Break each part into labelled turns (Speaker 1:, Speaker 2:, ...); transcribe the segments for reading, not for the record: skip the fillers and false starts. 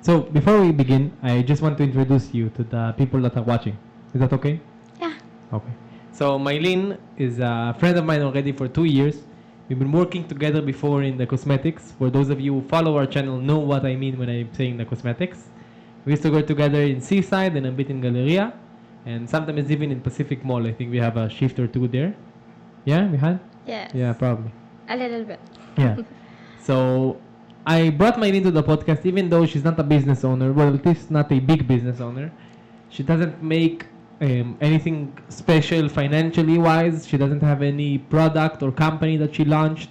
Speaker 1: So before we begin, I just want to introduce you to the people that are watching. Is that okay?
Speaker 2: Yeah.
Speaker 1: Okay. So Mylene is a friend of mine already for 2 years. We've been working together before in the cosmetics. For those of you who follow our channel, know what I mean when I'm saying the cosmetics. We used to work together in Seaside and a bit in Galleria, and sometimes even in Pacific Mall. I think we have a shift or two there. Yeah, we had.
Speaker 2: Yes.
Speaker 1: Yeah, probably.
Speaker 2: A little bit.
Speaker 1: Yeah. So I brought Mylene to the podcast, even though she's not a business owner. Well, at least not a big business owner. She doesn't make anything special financially wise. She doesn't have any product or company that she launched.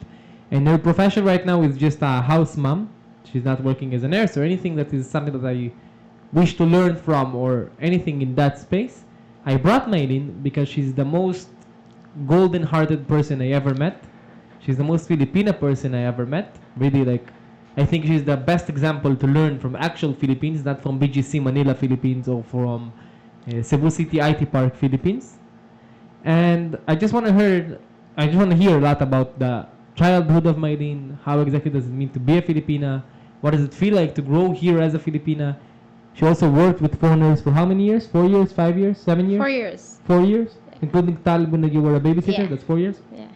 Speaker 1: And her profession right now is just a house mom. She's not working as a nurse or anything that is something that I wish to learn from or anything in that space. I brought Mylene because she's the most golden hearted person I ever met. She's the most Filipina person I ever met. Really, like, I think she's the best example to learn from actual Philippines, not from BGC Manila, Philippines, or from Cebu City IT Park, Philippines. And I just want to hear a lot about the childhood of Mylene. How exactly does it mean to be a Filipina? What does it feel like to grow here as a Filipina? She also worked with foreigners for how many years? 4 years, 5 years, 7 years?
Speaker 2: 4 years.
Speaker 1: 4 years? Including Talib when you were a babysitter?
Speaker 2: Yeah.
Speaker 1: That's 4 years?
Speaker 2: Yeah.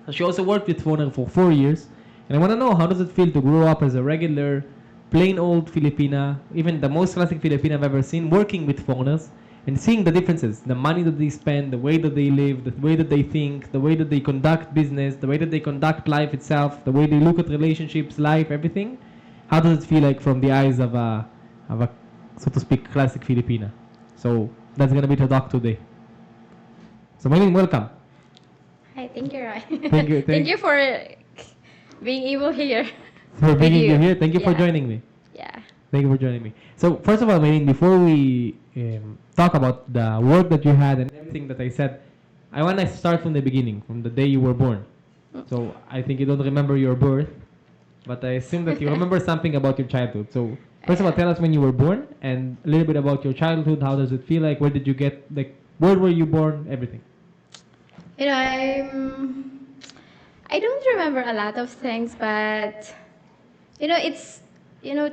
Speaker 1: So she also worked with foreigners for 4 years. And I want to know, how does it feel to grow up as a regular, plain old Filipina, even the most classic Filipina I've ever seen, working with foreigners and seeing the differences, the money that they spend, the way that they live, the way that they think, the way that they conduct business, the way that they conduct life itself, the way they look at relationships, life, everything. How does it feel like from the eyes of a so to speak, classic Filipina? So that's gonna be the talk today. So Mylene, welcome.
Speaker 2: Hi, thank you, Roy.
Speaker 1: Thank you.
Speaker 2: Thank you for being able here.
Speaker 1: For being
Speaker 2: you.
Speaker 1: here. Thank you for
Speaker 2: Yeah.
Speaker 1: joining me.
Speaker 2: Yeah.
Speaker 1: Thank you for joining me. So first of all, Mylene, before we talk about the work that you had and everything that I said, I want to start from the beginning, from the day you were born. So I think you don't remember your birth, but I assume that you remember something about your childhood. So first of all, tell us when you were born and a little bit about your childhood. How does it feel like? Where did you get, like, where were you born? Everything.
Speaker 2: You know, I don't remember a lot of things, but it's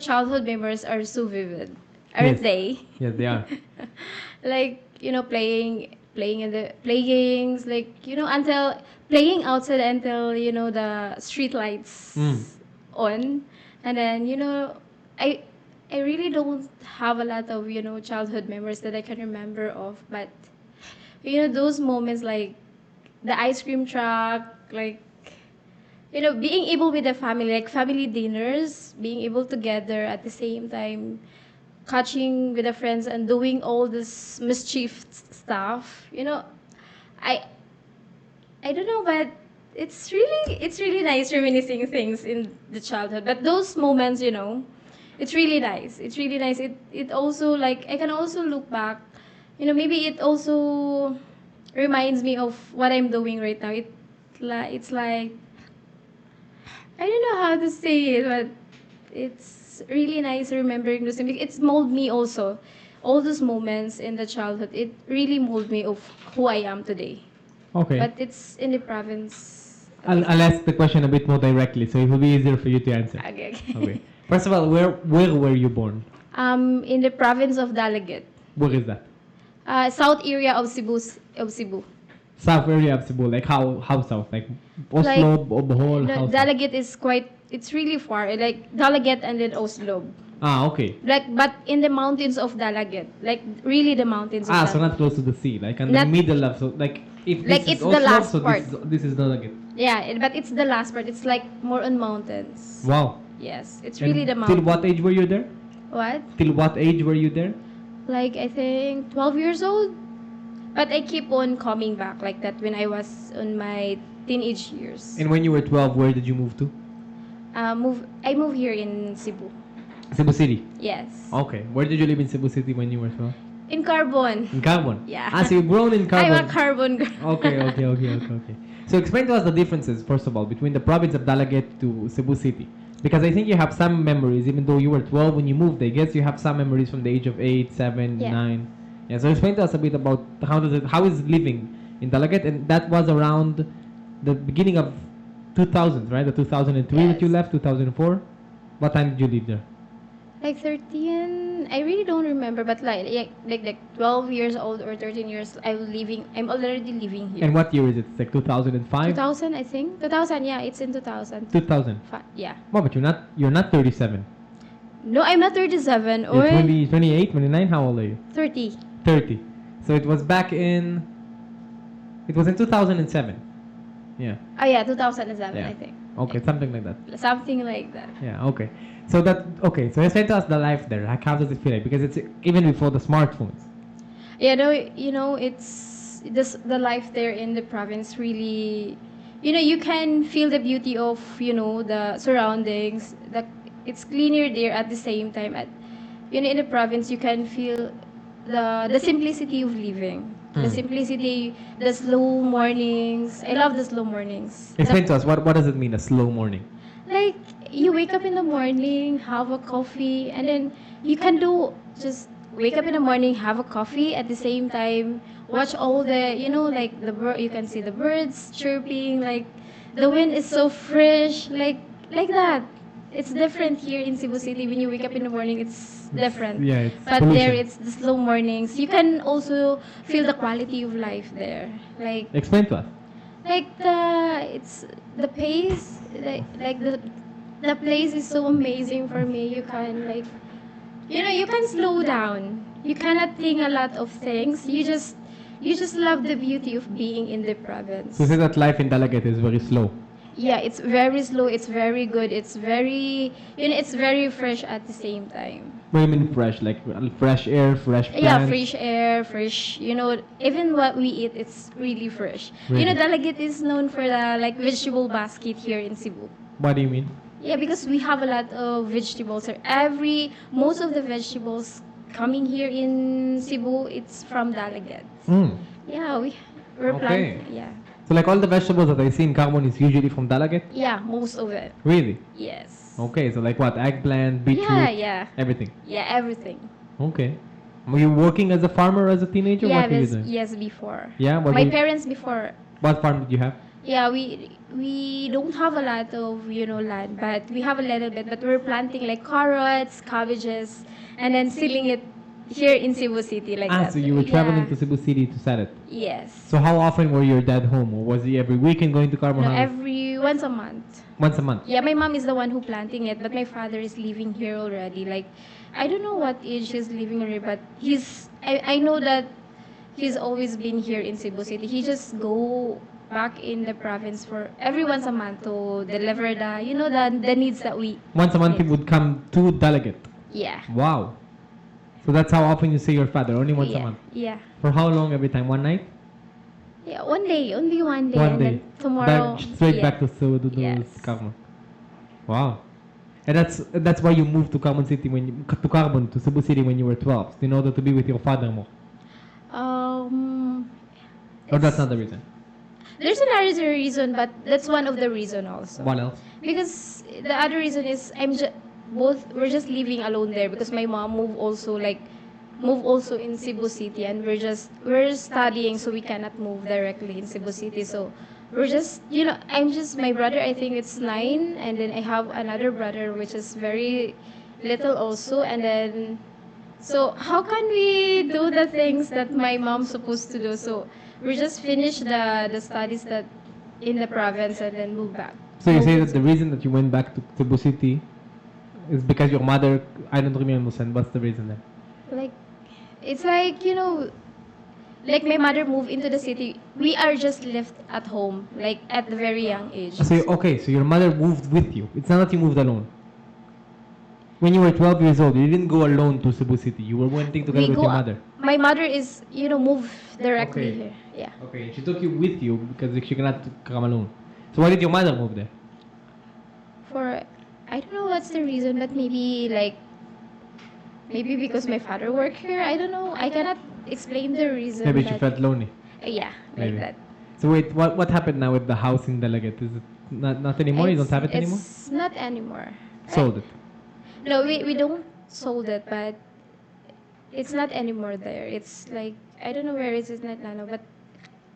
Speaker 2: childhood memories are so vivid, aren't
Speaker 1: Yes.
Speaker 2: they?
Speaker 1: Yes, they are.
Speaker 2: Like playing in the playings, like until playing outside until the street lights
Speaker 1: Mm.
Speaker 2: on, and then I I really don't have a lot of childhood memories that I can remember of, but those moments like the ice cream truck, like being able with the family, like family dinners, being able together at the same time, catching with the friends and doing all this mischief stuff. I I don't know, but it's really nice reminiscing things in the childhood. But those moments, it's really nice. It's really nice. It also, like, I can also look back. Maybe it also reminds me of what I'm doing right now. It's like, I don't know how to say it, but it's really nice remembering those things. It's mold me also. All those moments in the childhood, it really mold me of who I am today.
Speaker 1: Okay.
Speaker 2: But it's in the province.
Speaker 1: I'll ask the question a bit more directly, so it will be easier for you to answer.
Speaker 2: Okay.
Speaker 1: Okay. First of all, where were you born?
Speaker 2: In the province of Dalaget,
Speaker 1: Where is that?
Speaker 2: south area of Cebu.
Speaker 1: South area of Cebu. Like how south? Like Oslo,
Speaker 2: Like,
Speaker 1: Bohol,
Speaker 2: No,
Speaker 1: how south?
Speaker 2: Dalaget is it's really far. Like Dalaget and then Oslo.
Speaker 1: Ah, okay.
Speaker 2: Like, but in the mountains of Dalaget, like really the mountains of
Speaker 1: Ah, so
Speaker 2: Dalaget.
Speaker 1: not close to the sea. Like in the
Speaker 2: Not-
Speaker 1: middle of, so like if
Speaker 2: Like,
Speaker 1: this
Speaker 2: it's
Speaker 1: is
Speaker 2: the
Speaker 1: Oslo,
Speaker 2: last
Speaker 1: so
Speaker 2: part.
Speaker 1: this is Nalagit.
Speaker 2: Yeah, but it's the last part. It's like more on mountains.
Speaker 1: Wow.
Speaker 2: Yes, it's
Speaker 1: And
Speaker 2: really the
Speaker 1: till
Speaker 2: mountains.
Speaker 1: what age were you there?
Speaker 2: What?
Speaker 1: Till what age were you there?
Speaker 2: Like, I think 12 years old. But I keep on coming back like that when I was on my teenage years.
Speaker 1: And when you were 12, where did you move to?
Speaker 2: I moved here in Cebu.
Speaker 1: Cebu City.
Speaker 2: Yes.
Speaker 1: Okay. Where did you live in Cebu City when you were 12?
Speaker 2: In Carbon.
Speaker 1: In Carbon.
Speaker 2: Yeah.
Speaker 1: Ah, so you've grown in Carbon.
Speaker 2: I'm a Carbon girl.
Speaker 1: Okay. So explain to us the differences, first of all, between the province of Dalaget to Cebu City. Because I think you have some memories, even though you were 12 when you moved, I guess you have some memories from the age of 8, 7,
Speaker 2: Yeah.
Speaker 1: 9. Yeah, so explain to us a bit about how is living in Dalaget, and that was around the beginning of 2000, right? The 2003 that you
Speaker 2: Yes.
Speaker 1: left, 2004. What time did you leave there?
Speaker 2: Like 13, I really don't remember, but like 12 years old or 13 years, I'm already living here.
Speaker 1: And what year is it? It's like 2005?
Speaker 2: 2000, I think. 2000, yeah, it's in 2000.
Speaker 1: 2000.
Speaker 2: Yeah.
Speaker 1: Well, but you're not 37.
Speaker 2: No, I'm not 37.
Speaker 1: You're
Speaker 2: Oy,
Speaker 1: 20, 28, 29. How old are you?
Speaker 2: 30.
Speaker 1: 30. So it was in 2007. Yeah.
Speaker 2: Oh yeah, 2007,
Speaker 1: Yeah.
Speaker 2: I think.
Speaker 1: Okay, something like that.
Speaker 2: Something like that.
Speaker 1: Yeah, okay. So explain to us the life there. Like, how does it feel like? Because it's even before the smartphones.
Speaker 2: Yeah, no, it's the life there in the province really, you can feel the beauty of, the surroundings. It's cleaner there at the same time. In the province, you can feel the simplicity of living. The
Speaker 1: Mm.
Speaker 2: simplicity, the slow mornings. I love the slow mornings.
Speaker 1: Explain to us what does it mean, a slow morning?
Speaker 2: Like, you wake up in the morning, have a coffee, and then you can do just wake up in the morning, have a coffee at the same time, watch all the, like you can see the birds chirping, like the wind is so fresh, like that. It's different here in Cebu City. When you wake up in the morning, it's different.
Speaker 1: Yeah, it's
Speaker 2: But
Speaker 1: pollution.
Speaker 2: there, it's the slow mornings. You can also feel the quality of life there.
Speaker 1: Explain to us.
Speaker 2: Like the pace, like the place is so amazing for me. You can you can slow down. You cannot think a lot of things. You just love the beauty of being in the province.
Speaker 1: So say that life in Dalagat is very slow.
Speaker 2: Yeah, it's very slow. It's very good. It's very it's very fresh at the same time.
Speaker 1: What do you mean fresh? Like fresh air, fresh plants?
Speaker 2: Yeah, fresh air, fresh. Even what we eat, it's really fresh.
Speaker 1: Really?
Speaker 2: Dalagat is known for the vegetable basket here in Cebu.
Speaker 1: What do you mean?
Speaker 2: Yeah, because we have a lot of vegetables. Most of the vegetables coming here in Cebu, it's from Dalagat.
Speaker 1: Mm.
Speaker 2: Yeah, we're
Speaker 1: Okay.
Speaker 2: planting. Yeah,
Speaker 1: So like all the vegetables that I see in Carbon is usually from Dalagat?
Speaker 2: yeah, most of it.
Speaker 1: Really?
Speaker 2: Yes.
Speaker 1: Okay, so like what? Eggplant, beetroot,
Speaker 2: Yeah.
Speaker 1: everything.
Speaker 2: Yeah, everything.
Speaker 1: Okay. Were you working as a farmer as a teenager?
Speaker 2: Yeah,
Speaker 1: What were you doing?
Speaker 2: yes, before.
Speaker 1: Yeah,
Speaker 2: My parents before.
Speaker 1: what farm did you have?
Speaker 2: Yeah, we don't have a lot of land, but we have a little bit. But we're planting like carrots, cabbages, and then selling it here in Cebu City like that.
Speaker 1: So you were traveling
Speaker 2: Yeah.
Speaker 1: to Cebu City to sell it.
Speaker 2: Yes.
Speaker 1: So how often were your dad home? Or was he every weekend going to Carbon
Speaker 2: No,
Speaker 1: House?
Speaker 2: once a month.
Speaker 1: Once a month?
Speaker 2: Yeah, my mom is the one who planting it, but my father is living here already. Like, I don't know what age he's living here, but I know that he's always been here in Cebu City. He just go back in the province for every once a month to deliver the needs that we
Speaker 1: Once a month he
Speaker 2: need.
Speaker 1: would come to Dalagat.
Speaker 2: Yeah.
Speaker 1: Wow. So that's how often you see your father, only once a
Speaker 2: Yeah.
Speaker 1: month.
Speaker 2: Yeah.
Speaker 1: For how long every time? One night?
Speaker 2: Yeah, one day, only one day,
Speaker 1: One
Speaker 2: and
Speaker 1: day.
Speaker 2: then tomorrow.
Speaker 1: Straight
Speaker 2: yeah.
Speaker 1: back to
Speaker 2: Yes.
Speaker 1: Carbon. Wow. And that's why you moved to Carbon City to Cebu City when you were 12, in order to be with your father more. Or that's
Speaker 2: It's-
Speaker 1: not the reason.
Speaker 2: There's another reason, but that's one of the reason also.
Speaker 1: What else?
Speaker 2: Because the other reason is we're just living alone there because my mom moved also in Cebu City, and we're studying, so we cannot move directly in Cebu City. So we're just my brother, I think it's 9, and then I have another brother which is very little also, and then so how can we do the things that my mom's supposed to do? So we just finish the studies that in the province and then move back.
Speaker 1: So you
Speaker 2: Move
Speaker 1: say
Speaker 2: to
Speaker 1: that the reason that you went back to Cebu City is because your mother, I don't really understand, what's the reason then?
Speaker 2: like it's like my mother moved into the city. We are just left at home like at the very young age.
Speaker 1: So your mother moved with you. It's not that you moved alone. When you were 12 years old, you didn't go alone to Cebu City. You were went together with your mother.
Speaker 2: My mother is move directly
Speaker 1: Okay.
Speaker 2: here. Yeah.
Speaker 1: Okay, she took you with you because she cannot come alone. So why did your mother move there?
Speaker 2: For I don't know what's the reason, but maybe because my father worked here. I don't know. I cannot explain the reason.
Speaker 1: Maybe she
Speaker 2: but-
Speaker 1: felt lonely.
Speaker 2: Yeah,
Speaker 1: Maybe.
Speaker 2: like that.
Speaker 1: So wait, what happened now with the house in Dalagat? Is it not anymore? You don't have it anymore?
Speaker 2: It's not anymore.
Speaker 1: Sold it.
Speaker 2: No, we don't sold it, but it's not anymore there. It's like I don't know where is it now, but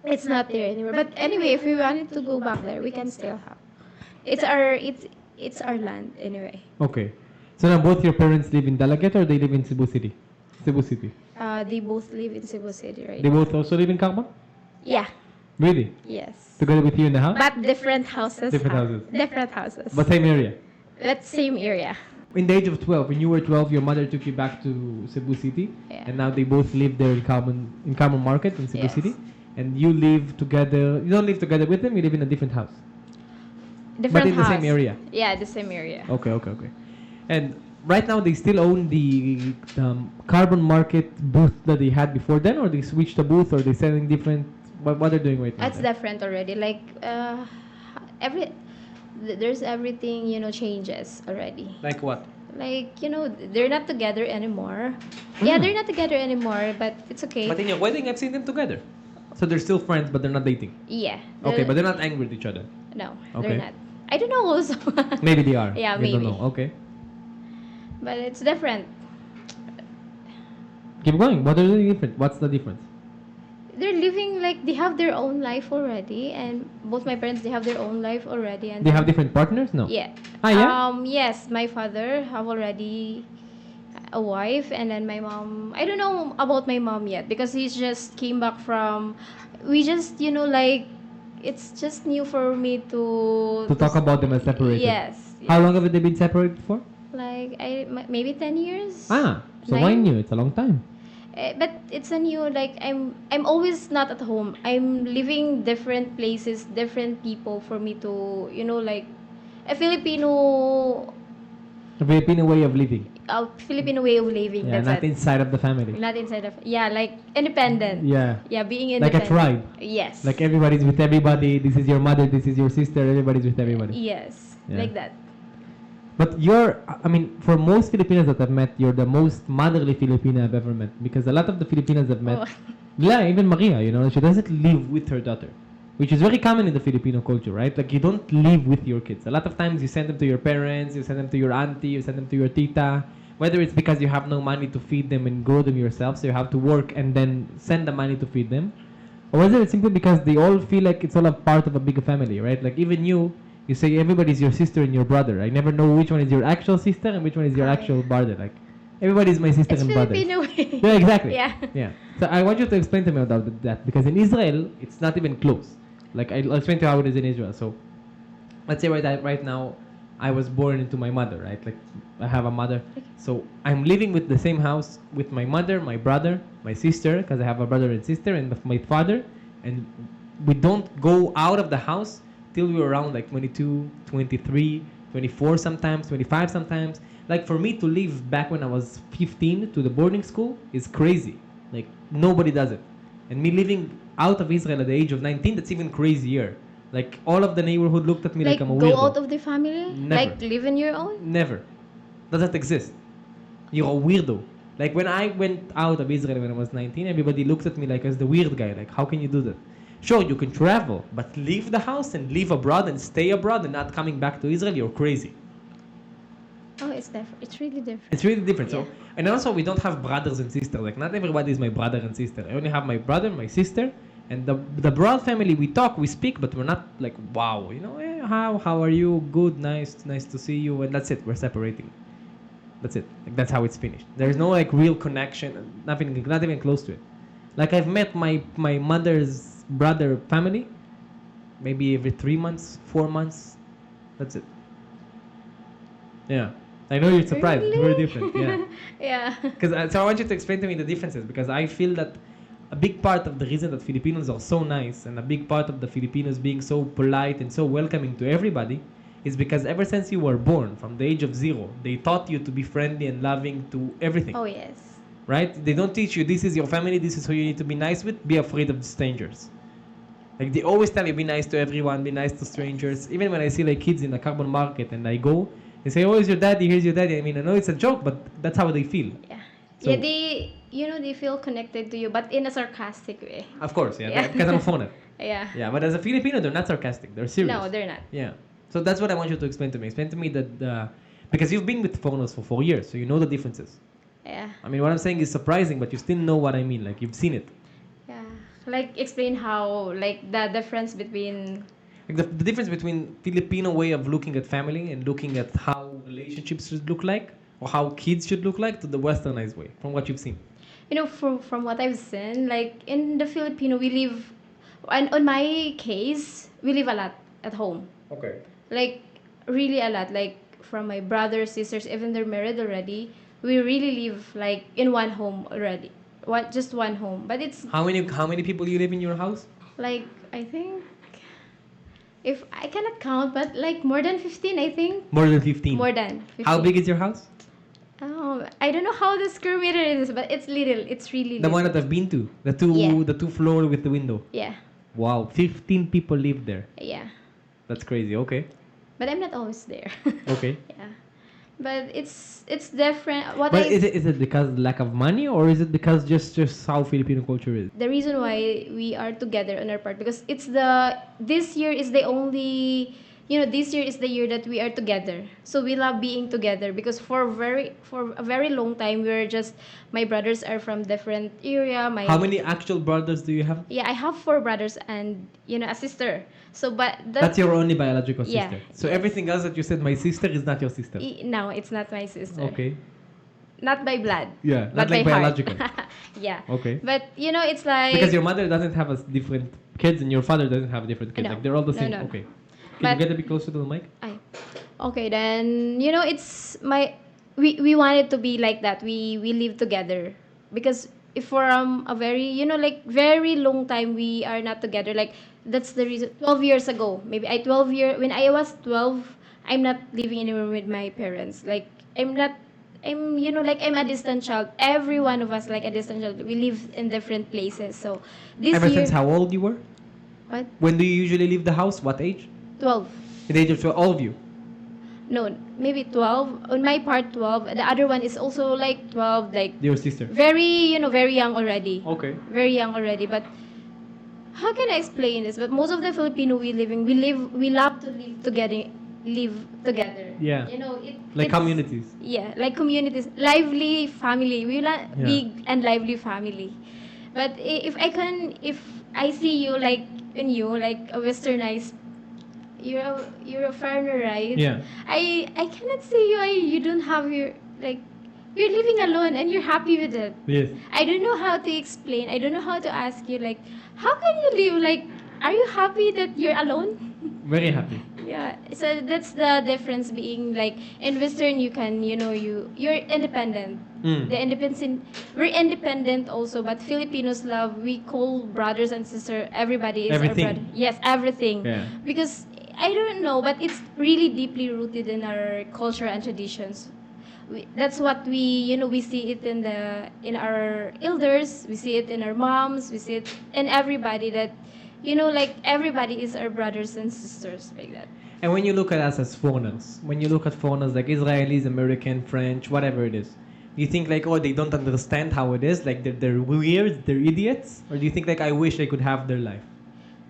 Speaker 2: it's not there anymore. But anyway, if we wanted to go back there, we can still have. It's our land anyway.
Speaker 1: Okay. So now both your parents live in Dalaget or they live in Cebu City? Cebu City.
Speaker 2: They both live in Cebu City right
Speaker 1: They
Speaker 2: now.
Speaker 1: both also live in Carbon?
Speaker 2: Yeah.
Speaker 1: Really?
Speaker 2: Yes.
Speaker 1: Together with you in the house?
Speaker 2: But different houses.
Speaker 1: Different houses.
Speaker 2: Different houses.
Speaker 1: But same area.
Speaker 2: But same area.
Speaker 1: In the age of 12, when you were 12, your mother took you back to Cebu City,
Speaker 2: Yeah.
Speaker 1: and now they both live there in Carbon Market in Cebu
Speaker 2: Yes.
Speaker 1: City, and you live together. You don't live together with them. You live in a different house.
Speaker 2: Different
Speaker 1: in the same
Speaker 2: house.
Speaker 1: area?
Speaker 2: Yeah, the same area.
Speaker 1: Okay. And right now they still own the Carbon Market booth that they had before then, or they switched the booth, or they selling different. What they're doing right now?
Speaker 2: That's different already. Like every there's everything changes already.
Speaker 1: Like what?
Speaker 2: Like they're not together anymore.
Speaker 1: Hmm.
Speaker 2: Yeah, they're not together anymore, but it's okay.
Speaker 1: But in your wedding, I've seen them together. So they're still friends, but they're not dating.
Speaker 2: Yeah.
Speaker 1: Okay, but they're not angry with each other.
Speaker 2: No,
Speaker 1: Okay.
Speaker 2: they're not. I don't know also.
Speaker 1: Maybe they are.
Speaker 2: Yeah,
Speaker 1: You don't
Speaker 2: maybe.
Speaker 1: know. Okay.
Speaker 2: But it's different.
Speaker 1: Keep going. What are the different? What's the difference?
Speaker 2: They're living like they have their own life already, and both my parents they have their own life already, and
Speaker 1: They have different partners? No.
Speaker 2: yeah.
Speaker 1: Yeah?
Speaker 2: Yes, my father have already a wife, and then my mom. I don't know about my mom yet because he just came back from. We just like it's just new for me
Speaker 1: To talk about them as separated.
Speaker 2: Yes.
Speaker 1: How long have they been separated for?
Speaker 2: Like maybe 10 years.
Speaker 1: So why
Speaker 2: 9?
Speaker 1: new? It's a long time.
Speaker 2: But it's a new like I'm always not at home. I'm living different places, different people for me to like a
Speaker 1: A Filipino way of living.
Speaker 2: Filipino way of living.
Speaker 1: Yeah,
Speaker 2: That's
Speaker 1: not
Speaker 2: it.
Speaker 1: inside of the family.
Speaker 2: Not inside of like independent.
Speaker 1: Yeah.
Speaker 2: Yeah, being
Speaker 1: Like a
Speaker 2: independent.
Speaker 1: tribe.
Speaker 2: Yes.
Speaker 1: Like everybody's with everybody. This is your mother. This is your sister. Everybody's with everybody.
Speaker 2: Yes.
Speaker 1: Yeah.
Speaker 2: Like that.
Speaker 1: But for most Filipinas that I've met, you're the most motherly Filipina I've ever met. Because a lot of the Filipinas I've met,
Speaker 2: Oh.
Speaker 1: yeah, even Maria, she doesn't live with her daughter. Which is very common in the Filipino culture, right? Like, you don't live with your kids. A lot of times, you send them to your parents, you send them to your auntie, you send them to your tita. Whether it's because you have no money to feed them and grow them yourself, so you have to work and then send the money to feed them. Or whether it's simply because they all feel like it's all a part of a bigger family, right? Like, even you say everybody's your sister and your brother. I never know which one is your actual sister and which one is your actual brother. Like, everybody's my sister
Speaker 2: It's
Speaker 1: and brother.
Speaker 2: Filipino way.
Speaker 1: Yeah, exactly.
Speaker 2: Yeah.
Speaker 1: Yeah. So I want you to explain to me about that, because in Israel, it's not even close. Like, I'll explain to you how it is in Israel. So, let's say right now, I was born into my mother, right? Like, I have a mother. So, I'm living with the same house with my mother, my brother, my sister, because I have a brother and sister, and my father. And we don't go out of the house till we're around like 22, 23, 24 sometimes, 25 sometimes. Like, for me to live back when I was 15 to the boarding school is crazy. Like, nobody does it. And me living out of Israel at the age of 19, that's even crazier. Like, all of the neighborhood looked at me like I'm a
Speaker 2: go
Speaker 1: weirdo.
Speaker 2: out of the family?
Speaker 1: Never.
Speaker 2: Like live in your own?
Speaker 1: Never. Doesn't exist. You're a weirdo. Like, when I went out of Israel when I was 19, everybody looked at me like as the weird guy. Like, how can you do that? Sure, you can travel, but leave the house and live abroad and stay abroad and not coming back to Israel, you're crazy.
Speaker 2: Oh, it's different. It's really different.
Speaker 1: It's really different.
Speaker 2: Yeah.
Speaker 1: So, and also we don't have brothers and sisters. Like, not everybody is my brother and sister. I only have my brother, my sister, and the broad family. We talk, we speak, but we're not like, wow, how are you? Good, nice to see you, and that's it. We're separating. That's it. Like, that's how it's finished. There's no like real connection. Nothing, not even close to it. Like, I've met my mother's brother family, maybe every 3 months, 4 months. That's it. Yeah. I know you're surprised. It's very
Speaker 2: Really?
Speaker 1: different. Yeah.
Speaker 2: Yeah.
Speaker 1: So I want you to explain to me the differences, because I feel that a big part of the reason that Filipinos are so nice, and a big part of the Filipinos being so polite and so welcoming to everybody, is because ever since you were born, from the age of 0, they taught you to be friendly and loving to everything.
Speaker 2: Oh yes.
Speaker 1: Right? They don't teach you, this is your family, this is who you need to be nice with, be afraid of strangers. Like, they always tell you, be nice to everyone, be nice to strangers. Even when I see like kids in the carbon market and I go, they say, oh, here's your daddy, here's your daddy. I mean, I know it's a joke, but that's how they feel.
Speaker 2: Yeah.
Speaker 1: So-
Speaker 2: Yeah, they feel connected to you, but in a sarcastic way.
Speaker 1: Of course, yeah.
Speaker 2: Yeah.
Speaker 1: Because I'm a phone.
Speaker 2: Yeah.
Speaker 1: Yeah, but as a Filipino, they're not sarcastic. They're serious.
Speaker 2: No, they're not.
Speaker 1: Yeah. So that's what I want you to explain to me. Explain to me that, because you've been with phonos for 4 years, so you know the differences.
Speaker 2: Yeah.
Speaker 1: I mean, what I'm saying is surprising, but you still know what I mean. Like, you've seen it.
Speaker 2: Yeah. Like explain how like the difference between
Speaker 1: Like the difference between Filipino way of looking at family and looking at how relationships should look like, or how kids should look like to the westernized way, from what you've seen?
Speaker 2: From what I've seen, like in the Filipino, we live, and on my case, we live a lot at home.
Speaker 1: Okay.
Speaker 2: Like really a lot. Like from my brothers, sisters, even they're married already, we really live like in one home already. Just one home, but it's
Speaker 1: How many people you live in your house?
Speaker 2: like I think if I cannot count, but like more than 15, I think.
Speaker 1: More than 15.
Speaker 2: More than 15.
Speaker 1: How big is your house?
Speaker 2: I don't know how the square meter is, but it's little. It's really
Speaker 1: The
Speaker 2: little.
Speaker 1: one that I've been to.
Speaker 2: Yeah.
Speaker 1: The two floor with the window.
Speaker 2: Yeah,
Speaker 1: Wow, 15 people live there.
Speaker 2: yeah.
Speaker 1: That's crazy. Okay.
Speaker 2: But I'm not always there.
Speaker 1: Okay.
Speaker 2: Yeah. But it's different.
Speaker 1: But is it because lack of money, or is it because just how Filipino culture is?
Speaker 2: The reason why we are together on our part, because this year is the only, this year is the year that we are together. So we love being together, because for a very long time we were just, my brothers are from different area.
Speaker 1: How many actual brothers do you have?
Speaker 2: Yeah, I have 4 brothers and a sister. So but
Speaker 1: That's your only biological
Speaker 2: Yeah,
Speaker 1: sister. So
Speaker 2: yes.
Speaker 1: everything else that you said, my sister, is not your sister.
Speaker 2: No, it's not my sister.
Speaker 1: Okay.
Speaker 2: Not by blood.
Speaker 1: Yeah,
Speaker 2: But
Speaker 1: not like
Speaker 2: by heart.
Speaker 1: biological.
Speaker 2: Yeah.
Speaker 1: Okay.
Speaker 2: But it's like,
Speaker 1: Because your mother doesn't have different kids and your father doesn't have different kids.
Speaker 2: No.
Speaker 1: Like they're all the
Speaker 2: No,
Speaker 1: same.
Speaker 2: no.
Speaker 1: Okay. Can
Speaker 2: But-
Speaker 1: you get a bit closer to the mic?
Speaker 2: Okay, then it's we wanted to be like that. We live together, because if for a very like very long time we are not together. Like that's the reason. 12 years ago, maybe when I was 12, I'm not living anymore with my parents. Like I'm not. I'm like I'm a distant child. Every one of us like a distant child. We live in different places. So this
Speaker 1: Ever
Speaker 2: year,
Speaker 1: since how old you were?
Speaker 2: what?
Speaker 1: When do you usually leave the house? What age?
Speaker 2: 12.
Speaker 1: At the age of 12, all of you.
Speaker 2: No, maybe 12. On my part, 12. The other one is also like 12, like
Speaker 1: Your sister.
Speaker 2: very, very young already.
Speaker 1: Okay.
Speaker 2: Very young already. But how can I explain this? But most of the Filipino we love to live together.
Speaker 1: Yeah. Like
Speaker 2: it's-
Speaker 1: communities.
Speaker 2: Yeah, like communities, lively family. We like
Speaker 1: Yeah.
Speaker 2: big and lively family. But if I see you like like a westernized, you're a foreigner, right?
Speaker 1: Yeah.
Speaker 2: I cannot see you. You don't have your like. You're living alone and you're happy with it.
Speaker 1: Yes.
Speaker 2: I don't know how to explain. I don't know how to ask you like, how can you live like? Are you happy that you're alone?
Speaker 1: Very happy.
Speaker 2: Yeah. So that's the difference. Being like in Western, you can you're independent.
Speaker 1: Mm.
Speaker 2: We're independent also, but Filipinos love, we call brothers and sisters, everybody is
Speaker 1: Everything.
Speaker 2: our brother. Yes, everything.
Speaker 1: Yeah.
Speaker 2: Because I don't know, but it's really deeply rooted in our culture and traditions. That's what we see it in our elders, we see it in our moms, we see it in everybody, that like everybody is our brothers and sisters, like that.
Speaker 1: And when you look at us as foreigners, when you look at foreigners like Israelis, American, French, whatever it is, do you think like, oh, they don't understand how it is? Like they're weird, they're idiots? Or do you think like, I wish I could have their life?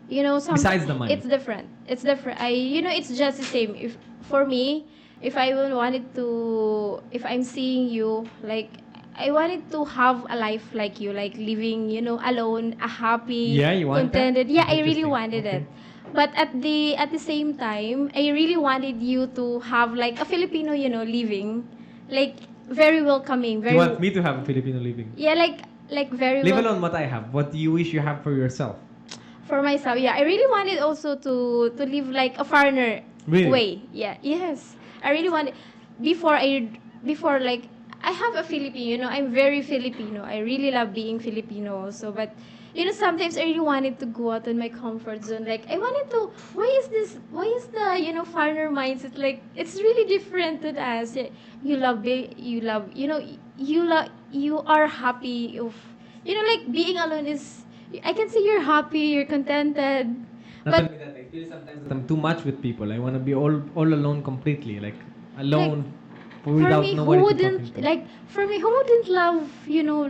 Speaker 1: Besides the money.
Speaker 2: It's different. It's different. It's just the same. If for me, if I would wanted to, if I'm seeing you, like I wanted to have a life like you, like living, alone, a happy,
Speaker 1: Yeah, you want that?
Speaker 2: contented. Yeah, I really
Speaker 1: Interesting.
Speaker 2: wanted
Speaker 1: Okay.
Speaker 2: it. But at the same time, I really wanted you to have like a Filipino, living, like very welcoming, very
Speaker 1: You want me to have a Filipino living?
Speaker 2: yeah, like very
Speaker 1: Live alone what I have. What do you wish you have for yourself?
Speaker 2: for myself. Yeah, I really wanted also to live like a foreigner
Speaker 1: Really?
Speaker 2: way. Yeah, yes. I really wanted before like I have a Filipino. I'm very Filipino. I really love being Filipino also, but sometimes I really wanted to go out in my comfort zone. Like I wanted to. Why is the foreigner mindset? Like it's really different than us. You are happy of like being alone is. I can see you're happy. You're contented.
Speaker 1: Not
Speaker 2: But
Speaker 1: only that, I feel sometimes that I'm too much with people. I want to be all alone completely, like alone,
Speaker 2: for
Speaker 1: without
Speaker 2: me,
Speaker 1: nobody
Speaker 2: who
Speaker 1: to talk
Speaker 2: wouldn't
Speaker 1: to.
Speaker 2: like? For me, who wouldn't love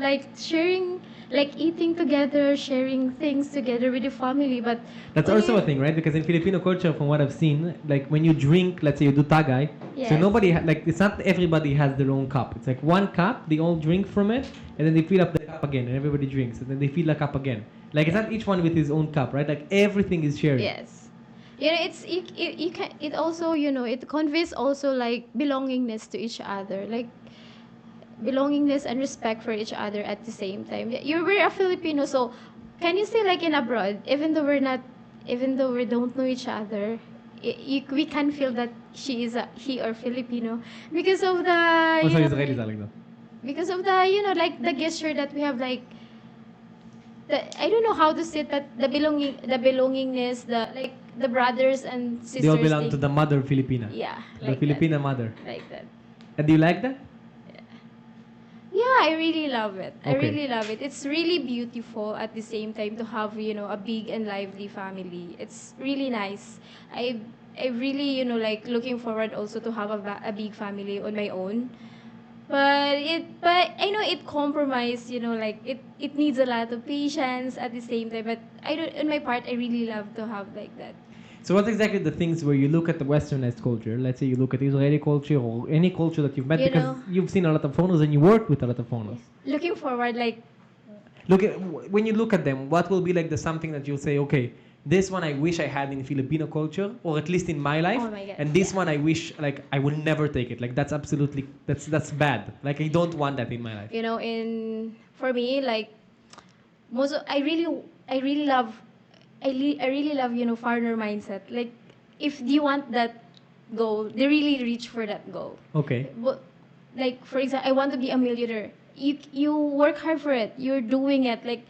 Speaker 2: like sharing, like eating together, sharing things together with your family? But
Speaker 1: That's
Speaker 2: when
Speaker 1: also
Speaker 2: you-
Speaker 1: a thing, right? Because in Filipino culture, from what I've seen, like when you drink, let's say you do tagay, so
Speaker 2: Yes.
Speaker 1: nobody like it's not everybody has their own cup. It's like one cup, they all drink from it, and then they fill up the cup again, and everybody drinks, and then they fill the cup again. Like it's not each one with his own cup, right? Like everything is shared.
Speaker 2: Yes. You can it also it conveys also like belongingness to each other. Like belongingness and respect for each other at the same time. We're a Filipino, so can you say like in abroad, even though we don't know each other, we can feel that he or Filipino because of the
Speaker 1: Also,
Speaker 2: you know,
Speaker 1: Israelis
Speaker 2: like,
Speaker 1: are like that.
Speaker 2: because of the like the gesture that we have, like I don't know how to say it, but the belongingness, the like the brothers and sisters
Speaker 1: They all belong to
Speaker 2: thing.
Speaker 1: the mother Filipina.
Speaker 2: Yeah,
Speaker 1: The
Speaker 2: like
Speaker 1: Filipina mother.
Speaker 2: that, like that.
Speaker 1: And do you like that?
Speaker 2: Yeah, I really love it. I
Speaker 1: Okay.
Speaker 2: really love it. It's really beautiful at the same time to have, a big and lively family. It's really nice. I really, like looking forward also to have a big family on my own. But I know it compromise, like it needs a lot of patience at the same time. But I don't, on my part, I really love to have like that.
Speaker 1: So what exactly the things where you look at the westernized culture? Let's say you look at Israeli culture or any culture that you've met
Speaker 2: You
Speaker 1: because
Speaker 2: know,
Speaker 1: you've seen a lot of foreigners and you work with a lot of foreigners.
Speaker 2: looking forward, like
Speaker 1: Look at when you look at them, what will be like the something that you'll say, okay, this one I wish I had in Filipino culture, or at least in my life,
Speaker 2: oh my god,
Speaker 1: and this
Speaker 2: yeah.
Speaker 1: one I wish like I will never take it. Like that's absolutely that's bad. Like I don't want that in my life.
Speaker 2: In for me, like I really love I really love, foreigner mindset. Like if you want that goal, they really reach for that goal.
Speaker 1: Okay.
Speaker 2: But like for example, I want to be a millionaire. You work hard for it. You're doing it. Like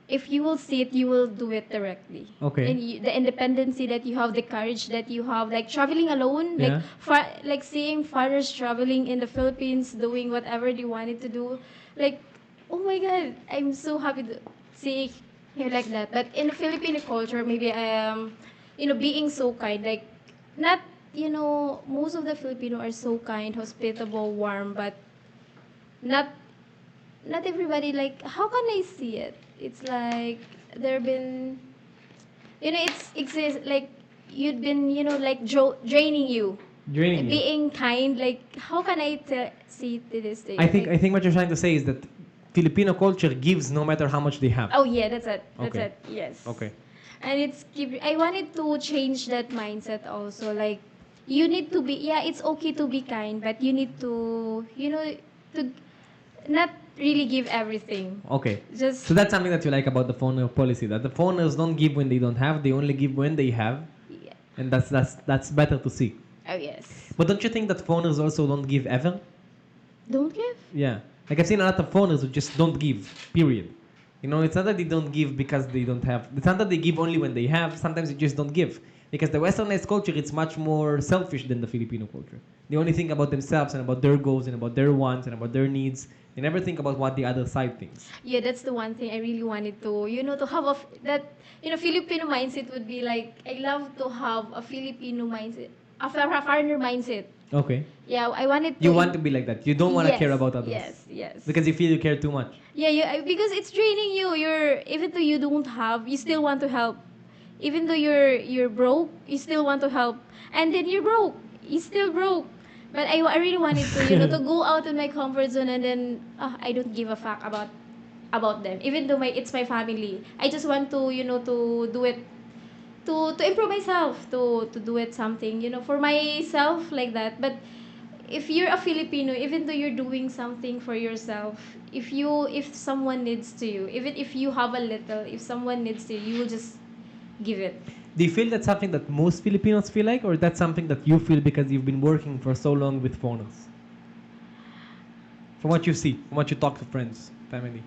Speaker 2: if you will see it, you will do it directly.
Speaker 1: Okay.
Speaker 2: And the independency that you have, the courage that you have, like traveling alone,
Speaker 1: Yeah.
Speaker 2: like seeing foreigners traveling in the Philippines, doing whatever they wanted to do, like, oh my God, I'm so happy to see you like that. But in the Filipino culture, maybe being so kind, like, not, most of the Filipino are so kind, hospitable, warm, but not not everybody, like, how can I see it? It's like there been, it's like you'd been, like draining you.
Speaker 1: Draining you.
Speaker 2: Being kind, like how can I see to this day?
Speaker 1: I think what you're trying to say is that Filipino culture gives no matter how much they have.
Speaker 2: Oh yeah, that's it. That's
Speaker 1: Okay.
Speaker 2: it. Yes.
Speaker 1: Okay.
Speaker 2: And I wanted to change that mindset also. Like you need to be, yeah, it's okay to be kind, but you need to, to not really give everything.
Speaker 1: Okay.
Speaker 2: Just
Speaker 1: So that's something that you like about the foreigner policy, that the foreigners don't give when they don't have, they only give when they have,
Speaker 2: yeah.
Speaker 1: and that's better to see.
Speaker 2: Oh yes.
Speaker 1: But don't you think that foreigners also don't give ever?
Speaker 2: Don't give.
Speaker 1: Yeah. Like I've seen a lot of foreigners who just don't give. Period. You know, it's not that they don't give because they don't have. It's not that they give only when they have. Sometimes they just don't give. Because the westernized culture, it's much more selfish than the Filipino culture. They only think about themselves and about their goals and about their wants and about their needs. They never think about what the other side thinks.
Speaker 2: Yeah, that's the one thing I really wanted to, to have that, Filipino mindset would be like, I love to have a Filipino mindset, a foreigner mindset.
Speaker 1: Okay.
Speaker 2: Yeah, I wanted to.
Speaker 1: You want to be like that. You don't want to
Speaker 2: Yes,
Speaker 1: care about others.
Speaker 2: Yes, yes.
Speaker 1: Because you feel you care too much.
Speaker 2: Yeah, because it's draining you. Even though you don't have, you still want to help. Even though you're broke, you still want to help. And then you're broke. You still broke. But I really wanted to, to go out of my comfort zone, and then I don't give a fuck about them. Even though it's my family. I just want to, to do it, to improve myself, to do it something, for myself, like that. But if you're a Filipino, even though you're doing something for yourself, if someone needs to you, even if you have a little, if someone needs to you, you will just give it.
Speaker 1: Do you feel that's something that most Filipinos feel like, or that's something that you feel because you've been working for so long with foreigners? From what you see, from what you talk to friends, family.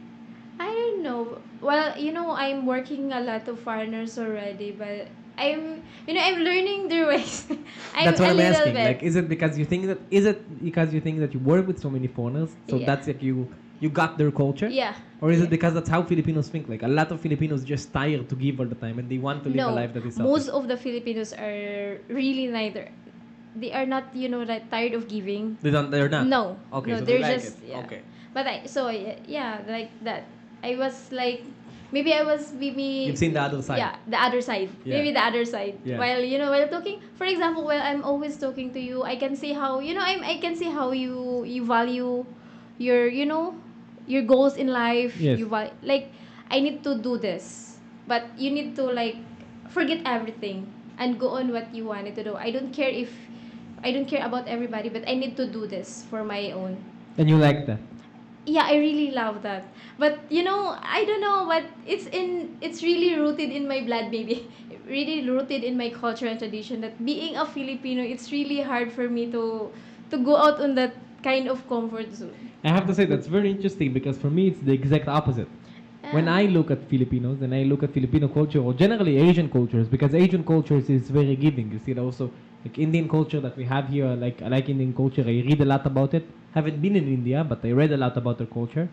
Speaker 2: I don't know. Well, I'm working a lot of foreigners already, but I'm learning their ways.
Speaker 1: That's what
Speaker 2: a
Speaker 1: I'm
Speaker 2: little
Speaker 1: asking.
Speaker 2: bit.
Speaker 1: Like, is it because you think that you work with so many foreigners, so
Speaker 2: Yeah.
Speaker 1: that's like you got their culture?
Speaker 2: Yeah.
Speaker 1: Or is
Speaker 2: Yeah.
Speaker 1: it because that's how Filipinos think? Like a lot of Filipinos just tired to give all the time and they want to live a
Speaker 2: No,
Speaker 1: life that is
Speaker 2: most
Speaker 1: selfish.
Speaker 2: of the Filipinos are really neither. They are not, like tired of giving.
Speaker 1: They're not.
Speaker 2: No.
Speaker 1: Okay,
Speaker 2: No,
Speaker 1: so
Speaker 2: they're
Speaker 1: they like
Speaker 2: just,
Speaker 1: it.
Speaker 2: yeah.
Speaker 1: Okay.
Speaker 2: But yeah, like that. I was like, maybe I was maybe.
Speaker 1: You've seen the other side.
Speaker 2: Yeah, the other side.
Speaker 1: Yeah.
Speaker 2: Maybe the other side.
Speaker 1: Yeah.
Speaker 2: While talking, for example, while I'm always talking to you, I can see how, I can see how you value your, your goals in life.
Speaker 1: Yes.
Speaker 2: Like, I need to do this, but you need to, like, forget everything and go on what you wanted to do. I don't care about everybody, but I need to do this for my own.
Speaker 1: And you like that.
Speaker 2: yeah, I really love that. But I don't know, but it's really rooted in my blood, maybe. Really rooted in my culture and tradition that being a Filipino, it's really hard for me to go out on that kind of comfort zone.
Speaker 1: I have to say that's very interesting because for me it's the exact opposite. When
Speaker 2: Yeah.
Speaker 1: I look at Filipinos and I look at Filipino culture or generally Asian cultures, because Asian cultures is very giving. You see it also like Indian culture that we have here. I like Indian culture. I read a lot about it. Haven't been in India, but I read a lot about their culture.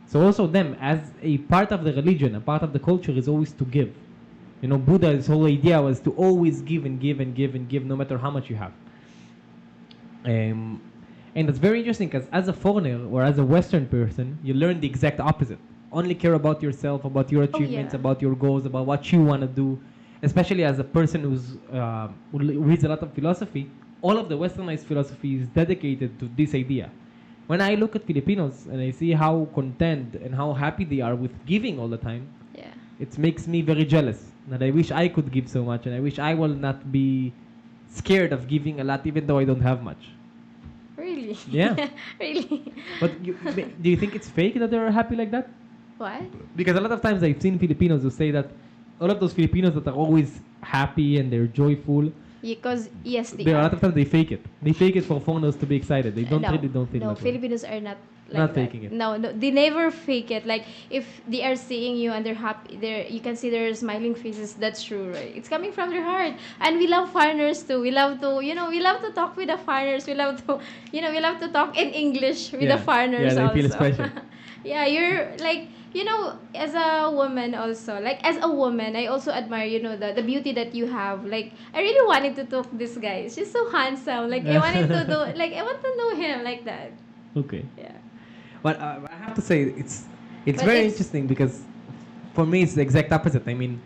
Speaker 1: So also them as a part of the religion, a part of the culture is always to give. You know, Buddha's whole idea was to always give and give and give and give, no matter how much you have. Um, and it's very interesting because as a foreigner or as a Western person, you learn the exact opposite. Only care about yourself, about your
Speaker 2: Oh
Speaker 1: achievements,
Speaker 2: yeah.
Speaker 1: about your goals, about what you want to do. Especially as a person who reads a lot of philosophy, all of the Westernized philosophy is dedicated to this idea. When I look at Filipinos and I see how content and how happy they are with giving all the time,
Speaker 2: Yeah.
Speaker 1: it makes me very jealous. That I wish I could give so much, and I wish I will not be scared of giving a lot, even though I don't have much.
Speaker 2: Really?
Speaker 1: Yeah.
Speaker 2: Really?
Speaker 1: But do you think it's fake that they're happy like that?
Speaker 2: What?
Speaker 1: Because a lot of times I've seen Filipinos who say that all of those Filipinos that are always happy and they're joyful,
Speaker 2: Because yes, they
Speaker 1: there are a
Speaker 2: are.
Speaker 1: lot of times they fake it. They fake it for foreigners to be excited. They don't
Speaker 2: No,
Speaker 1: really don't feel
Speaker 2: no,
Speaker 1: that way.
Speaker 2: Filipinos are not like
Speaker 1: Not
Speaker 2: that.
Speaker 1: faking it.
Speaker 2: No, no, they never fake it. Like if they are seeing you and they're happy, you can see their smiling faces. That's true, right? It's coming from their heart. And we love foreigners too. We love to, we love to talk with the foreigners. We love to, we love to talk in English with the
Speaker 1: Yeah.
Speaker 2: foreigners
Speaker 1: Yeah, they feel
Speaker 2: also.
Speaker 1: special.
Speaker 2: Yeah, you're like, as a woman also, like as a woman, I also admire, the beauty that you have. Like, I really wanted to talk this guy. He's just so handsome. Like, I wanted to do, like, I want to know him like that.
Speaker 1: Okay.
Speaker 2: Yeah.
Speaker 1: But I have to say it's
Speaker 2: But
Speaker 1: very
Speaker 2: it's,
Speaker 1: interesting because for me it's the exact opposite. I mean,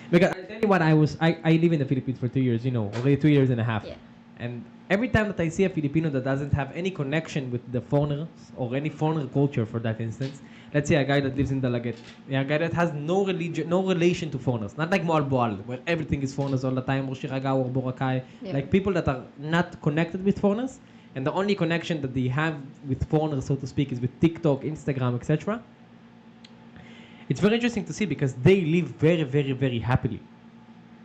Speaker 1: because I tell you what, I live in the Philippines for 2 years. You know, already 2 years and a half,
Speaker 2: yeah.
Speaker 1: and every time that I see a Filipino that doesn't have any connection with the foreigners or any foreigner culture, for that instance, let's say a guy that lives in Dalaget, yeah, a guy that has no religion, no relation to foreigners, not like Moalboal, where everything is foreigners all the time, or Shiragawa or Boracay,
Speaker 2: Yeah.
Speaker 1: like people that are not connected with foreigners, and the only connection that they have with foreigners, so to speak, is with TikTok, Instagram, etc. It's very interesting to see because they live very, very, very happily.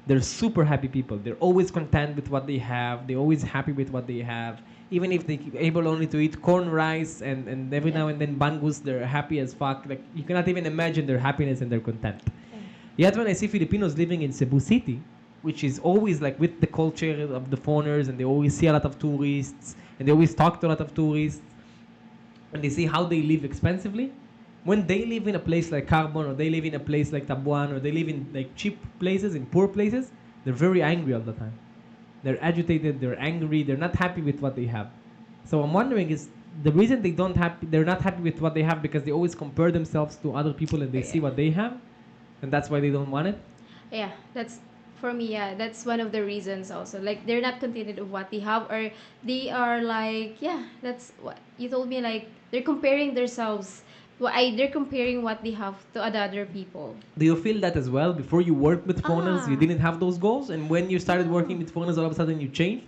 Speaker 1: They're super happy people. They're always content with what they have. They're always happy with what they have. Even if they're able only to eat corn rice and every
Speaker 2: Yeah.
Speaker 1: now and then bangus, they're happy as fuck. Like you cannot even imagine their happiness and their content.
Speaker 2: Yeah.
Speaker 1: Yet when I see Filipinos living in Cebu City, which is always like with the culture of the foreigners, and they always see a lot of tourists, and they always talk to a lot of tourists, and they see how they live expensively. When they live in a place like Carbon, or they live in a place like Tabuan, or they live in like cheap places, in poor places, they're very angry all the time. They're agitated, they're angry, they're not happy with what they have. So I'm wondering is the reason they're not happy with what they have because they always compare themselves to other people and they see what they have, and that's why they don't want it.
Speaker 2: Yeah, that's for me. Yeah, that's one of the reasons also. Like they're not contented of what they have, or they are like, yeah, that's what you told me. Like they're comparing themselves. They're comparing what they have to other people.
Speaker 1: Do you feel that as well? Before you worked with foreigners, you
Speaker 2: Ah.
Speaker 1: didn't have those goals, and when you started working
Speaker 2: No.
Speaker 1: with foreigners, all of a sudden you changed.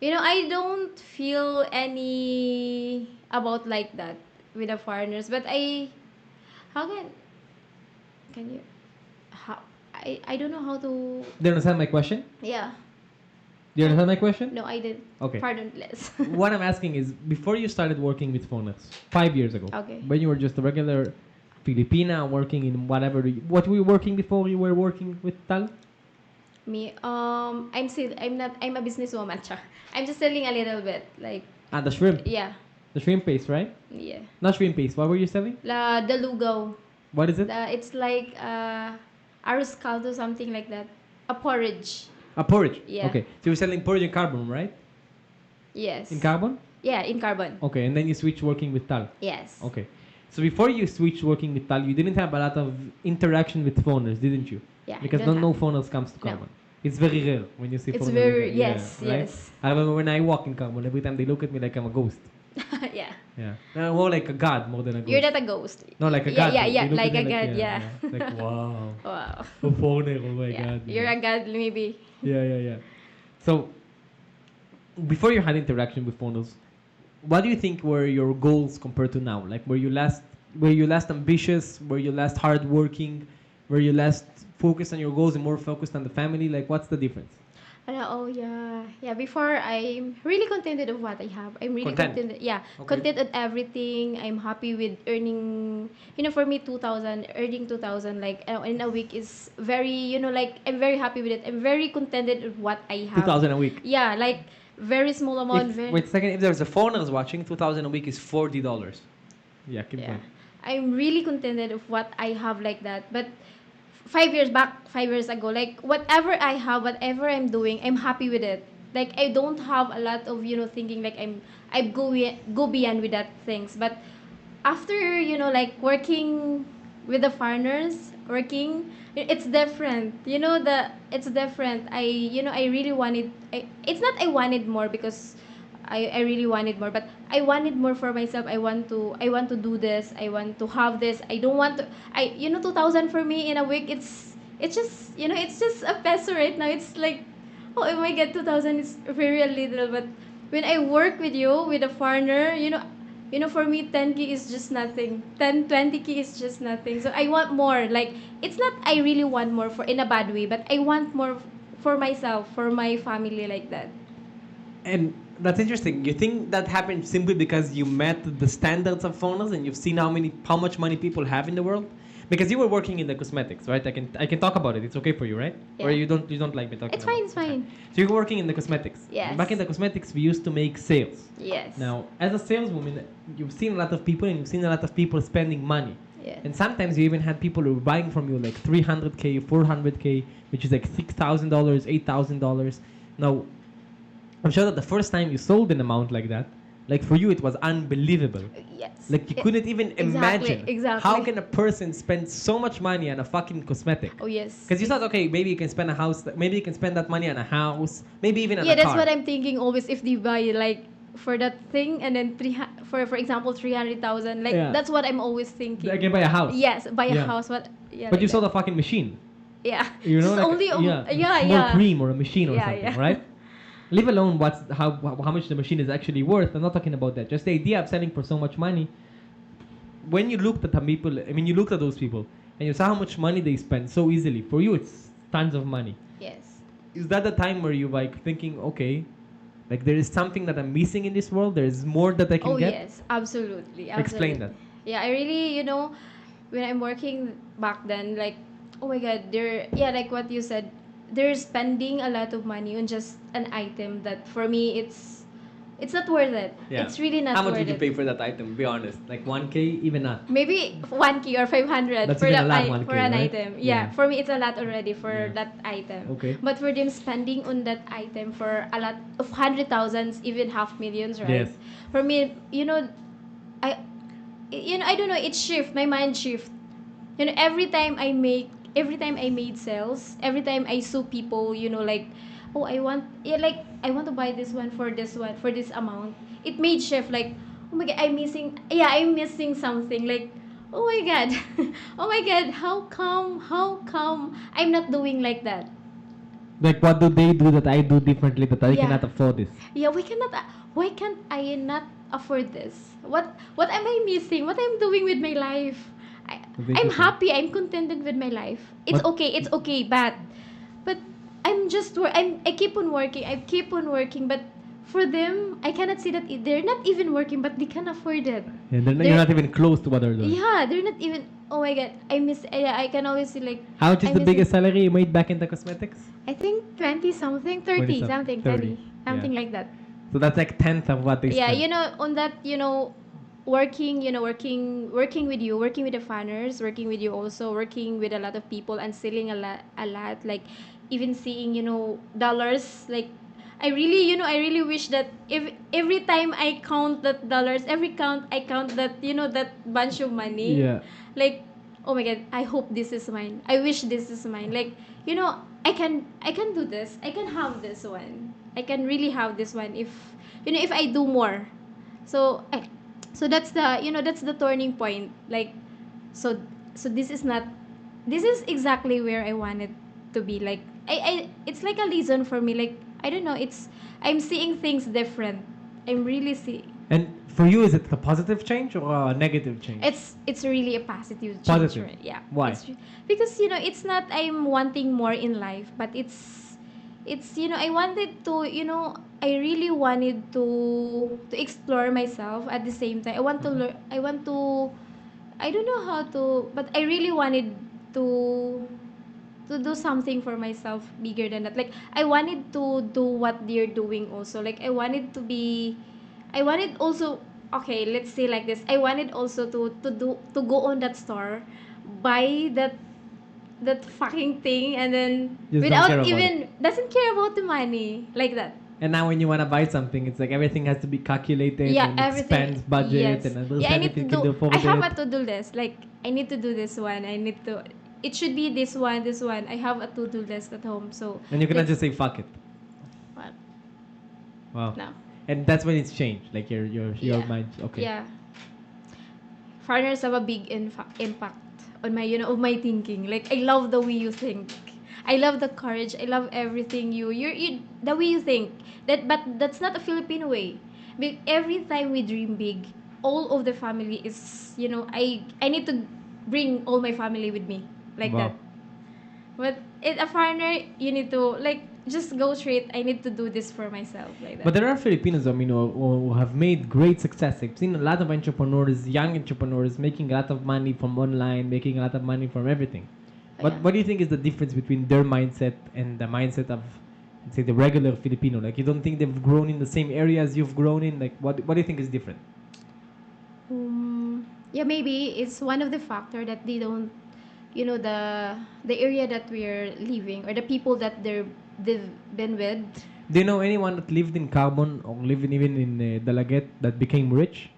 Speaker 2: I don't feel any about like that with the foreigners, but how can you, how, I don't know how to,
Speaker 1: Do you understand my question?
Speaker 2: yeah.
Speaker 1: Do you understand my question?
Speaker 2: No, I didn't.
Speaker 1: Okay.
Speaker 2: Pardon, less.
Speaker 1: What I'm asking is, before you started working with foreigners, 5 years ago,
Speaker 2: Okay.
Speaker 1: when you were just a regular Filipina working in whatever, what were you working before you were working with Tal?
Speaker 2: Me, I'm not, I'm a businesswoman, cha. I'm just selling a little bit, like,
Speaker 1: Ah, the shrimp.
Speaker 2: yeah,
Speaker 1: The shrimp paste, right?
Speaker 2: yeah.
Speaker 1: Not shrimp paste. What were you selling?
Speaker 2: The lugaw.
Speaker 1: What is it?
Speaker 2: It's like, arroz caldo, something like that. A porridge.
Speaker 1: A porridge.
Speaker 2: Yeah.
Speaker 1: Okay. So you're selling porridge in carbon, right?
Speaker 2: Yes.
Speaker 1: In carbon?
Speaker 2: Yeah, in carbon.
Speaker 1: Okay. And then you switch working with Tal.
Speaker 2: Yes.
Speaker 1: Okay. So before you switched working with Tal, you didn't have a lot of interaction with foreigners, didn't you?
Speaker 2: Yeah.
Speaker 1: Because
Speaker 2: don't
Speaker 1: no
Speaker 2: have.
Speaker 1: foreigners comes to
Speaker 2: No.
Speaker 1: Carbon. It's very rare when you see
Speaker 2: It's
Speaker 1: foreigners.
Speaker 2: very,
Speaker 1: Yeah,
Speaker 2: yes,
Speaker 1: right?
Speaker 2: yes.
Speaker 1: I remember when I walk in Carbon, every time they look at me like I'm a ghost.
Speaker 2: Yeah.
Speaker 1: Yeah. More like a god more than a ghost.
Speaker 2: You're not a ghost.
Speaker 1: No, like a
Speaker 2: Yeah,
Speaker 1: god.
Speaker 2: yeah,
Speaker 1: They
Speaker 2: yeah,
Speaker 1: look at
Speaker 2: like
Speaker 1: me
Speaker 2: a god, yeah.
Speaker 1: Like, wow.
Speaker 2: Wow.
Speaker 1: A foreigner, oh my
Speaker 2: Yeah.
Speaker 1: god.
Speaker 2: You're a god, maybe.
Speaker 1: Yeah. So, before you had interaction with foreigners, what do you think were your goals compared to now? Like, were you last ambitious? Were you last hardworking? Were you last focused on your goals and more focused on the family? Like, what's the difference?
Speaker 2: Oh yeah, yeah. Before I'm really contented of what I have. I'm really
Speaker 1: Content.
Speaker 2: contented. Yeah,
Speaker 1: Okay.
Speaker 2: content at everything. I'm happy with earning. For me, 2,000 earning 2,000 like in a week is very. Like I'm very happy with it. I'm very contented with what I
Speaker 1: Two
Speaker 2: have.
Speaker 1: thousand a week.
Speaker 2: Yeah, like very small amount.
Speaker 1: If wait a second, if there's a foreigners watching, 2,000 a week is $40. Yeah, keep
Speaker 2: Yeah,
Speaker 1: going.
Speaker 2: I'm really contented of what I have like that. But 5 years back, 5 years ago, like whatever I have, whatever I'm doing, I'm happy with it. Like I don't have a lot of thinking like I go beyond with that things. But after like working with the foreigners, it's different. It's different. I really wanted. It's not I wanted more because I really wanted more, but I wanted more for myself. I want to do this. I want to have this. I don't want to. 2,000 for me in a week. It's just it's just a peso right now. It's like, oh my god, 2,000 is very little. But when I work with you with a foreigner, for me 10K is just nothing. 20K is just nothing. So I want more. Like it's not I really want more for in a bad way, but I want more for myself, for my family like that.
Speaker 1: And that's interesting. You think that happened simply because you met the standards of foreigners and you've seen how much money people have in the world? Because you were working in the cosmetics, right? I can talk about it. It's okay for you, right? Or
Speaker 2: Yeah.
Speaker 1: you don't like me talking
Speaker 2: It's
Speaker 1: about
Speaker 2: fine,
Speaker 1: it?
Speaker 2: it's fine.
Speaker 1: So you were working in the cosmetics.
Speaker 2: Yes.
Speaker 1: Back in the cosmetics, we used to make sales.
Speaker 2: Yes.
Speaker 1: Now, as a saleswoman, you've seen a lot of people and you've seen a lot of people spending money.
Speaker 2: Yes.
Speaker 1: And sometimes you even had people who were buying from you like 300K, 400K, which is like $6,000, $8,000. Now, I'm sure that the first time you sold an amount like that, like for you, it was unbelievable.
Speaker 2: Yes.
Speaker 1: Like you couldn't even imagine
Speaker 2: exactly.
Speaker 1: how can a person spend so much money on a fucking cosmetic?
Speaker 2: Oh yes.
Speaker 1: Because you thought, okay, maybe you can spend a house, maybe you can spend that money on a house, maybe even on
Speaker 2: Yeah,
Speaker 1: a
Speaker 2: that's
Speaker 1: car.
Speaker 2: what I'm thinking always if they buy like for that thing and then for example 300,000 like
Speaker 1: Yeah.
Speaker 2: that's what I'm always thinking.
Speaker 1: I can buy a house.
Speaker 2: Yes, buy a
Speaker 1: Yeah.
Speaker 2: house. What? Yeah.
Speaker 1: But
Speaker 2: like
Speaker 1: you
Speaker 2: that.
Speaker 1: sold a fucking machine.
Speaker 2: Yeah.
Speaker 1: You know,
Speaker 2: Just
Speaker 1: like
Speaker 2: only
Speaker 1: yeah,
Speaker 2: yeah.
Speaker 1: small cream or a machine or
Speaker 2: Yeah,
Speaker 1: something,
Speaker 2: yeah.
Speaker 1: right? Leave alone how much the machine is actually worth. I'm not talking about that. Just the idea of selling for so much money. When you looked at the people, I mean, you looked at those people and you saw how much money they spend so easily. For you, it's tons of money.
Speaker 2: Yes.
Speaker 1: Is that the time where you like thinking, okay, like there is something that I'm missing in this world? There is more that I can
Speaker 2: Oh
Speaker 1: get?
Speaker 2: yes, absolutely.
Speaker 1: Explain
Speaker 2: Absolutely.
Speaker 1: that.
Speaker 2: Yeah, I really, when I'm working back then, like, oh my God, yeah, like what you said, they're spending a lot of money on just an item that for me it's not worth it.
Speaker 1: Yeah.
Speaker 2: It's really not
Speaker 1: How much
Speaker 2: worth
Speaker 1: would you
Speaker 2: it.
Speaker 1: pay for that item? Be honest. Like 1K, even not.
Speaker 2: Maybe 1K or 500
Speaker 1: That's
Speaker 2: for
Speaker 1: even a
Speaker 2: that
Speaker 1: lot, 1K,
Speaker 2: for an
Speaker 1: right?
Speaker 2: item.
Speaker 1: Yeah.
Speaker 2: Yeah, for me it's a lot already for
Speaker 1: Yeah.
Speaker 2: that item.
Speaker 1: Okay.
Speaker 2: But for them spending on that item for a lot of hundred thousands, even half millions, right?
Speaker 1: Yes.
Speaker 2: For me, I I don't know, it shift, my mind shift. Every time I made sales, every time I saw people, like, oh, I want to buy this one for this amount. It made shift like, oh my god, I'm missing something like, oh my god, oh my god, how come I'm not doing like that?
Speaker 1: Like what do they do that I do differently that I
Speaker 2: Yeah.
Speaker 1: cannot afford this?
Speaker 2: Yeah, why can't I not afford this? What am I missing? What I'm doing with my life?
Speaker 1: That's
Speaker 2: I'm
Speaker 1: interesting.
Speaker 2: happy. I'm contented with my life. It's
Speaker 1: What-
Speaker 2: okay. It's okay. But I keep on working. I keep on working. But for them, I cannot see that they're not even working, but they can afford it.
Speaker 1: Yeah, you're
Speaker 2: They're-
Speaker 1: not even close to what they're doing.
Speaker 2: Yeah, they're not even. Oh my god, I can always see like.
Speaker 1: How much is
Speaker 2: I'm
Speaker 1: the
Speaker 2: missing-
Speaker 1: biggest salary you made back in the cosmetics?
Speaker 2: I think 20 something, 30
Speaker 1: 20
Speaker 2: something,
Speaker 1: 30,
Speaker 2: 30 something
Speaker 1: yeah.
Speaker 2: like that.
Speaker 1: So that's like tenth of what they
Speaker 2: Yeah,
Speaker 1: spend.
Speaker 2: on that, working with you, working with the fanners, working with you also, working with a lot of people and selling a lot, like even seeing, dollars, like I really wish that if every time I count that dollars, I count that, that bunch of money,
Speaker 1: Yeah.
Speaker 2: like, oh my god, I hope this is mine. I wish this is mine. Like, I can do this. I can have this one. I can really have this one if I do more. So so that's the turning point. Like, so this is exactly where I wanted to be. Like, I it's like a lesson for me. Like, I don't know, I'm seeing things different. I'm really seeing.
Speaker 1: And for you, is it a positive change or a negative change?
Speaker 2: It's really a positive change.
Speaker 1: Positive.
Speaker 2: Right? Yeah.
Speaker 1: Why?
Speaker 2: Because it's not I'm wanting more in life, but it's I wanted to I really wanted to explore myself at the same time. I want to learn. I want to. I don't know how to, but I really wanted to to do something for myself bigger than that. Like I wanted to do what they're doing also. Like I wanted also okay, let's say like this. I wanted also to go on that store, buy that fucking thing and then
Speaker 1: Just don't care
Speaker 2: without
Speaker 1: about
Speaker 2: even doesn't care about the money like that.
Speaker 1: And now when you want to buy something, it's like everything has to be calculated
Speaker 2: Yeah,
Speaker 1: and
Speaker 2: everything.
Speaker 1: expense budget
Speaker 2: Yes.
Speaker 1: and
Speaker 2: Yeah, I
Speaker 1: understand
Speaker 2: need
Speaker 1: if
Speaker 2: to
Speaker 1: you can
Speaker 2: do.
Speaker 1: afford
Speaker 2: I have a
Speaker 1: it.
Speaker 2: to-do list. Like I need to do this one. I need to. It should be this one. This one. I have a to-do list at home. So
Speaker 1: And you cannot
Speaker 2: let's.
Speaker 1: just say fuck it.
Speaker 2: What?
Speaker 1: Wow.
Speaker 2: No.
Speaker 1: And that's when it's changed. Like your
Speaker 2: Yeah.
Speaker 1: mind. Okay.
Speaker 2: Yeah. Foreigners have a big impact on my of my thinking. Like I love the way you think. I love the courage. I love everything you the way you think. But that's not a Filipino way. Every time we dream big, all of the family is I need to bring all my family with me like that.
Speaker 1: Wow.
Speaker 2: But in a foreigner, you need to like just go straight. I need to do this for myself like that.
Speaker 1: But there are Filipinos, I mean, who have made great success. I've seen a lot of entrepreneurs, young entrepreneurs, making a lot of money from online, making a lot of money from everything.
Speaker 2: Oh,
Speaker 1: But
Speaker 2: yeah.
Speaker 1: what do you think is the difference between their mindset and the mindset of, let's say, the regular Filipino? Like, you don't think they've grown in the same areas you've grown in? Like, what do you think is different?
Speaker 2: Yeah, maybe it's one of the factor that they don't, the area that we're living or the people that they've been with.
Speaker 1: Do you know anyone that lived in Carbon or lived even in Dalaget that became rich?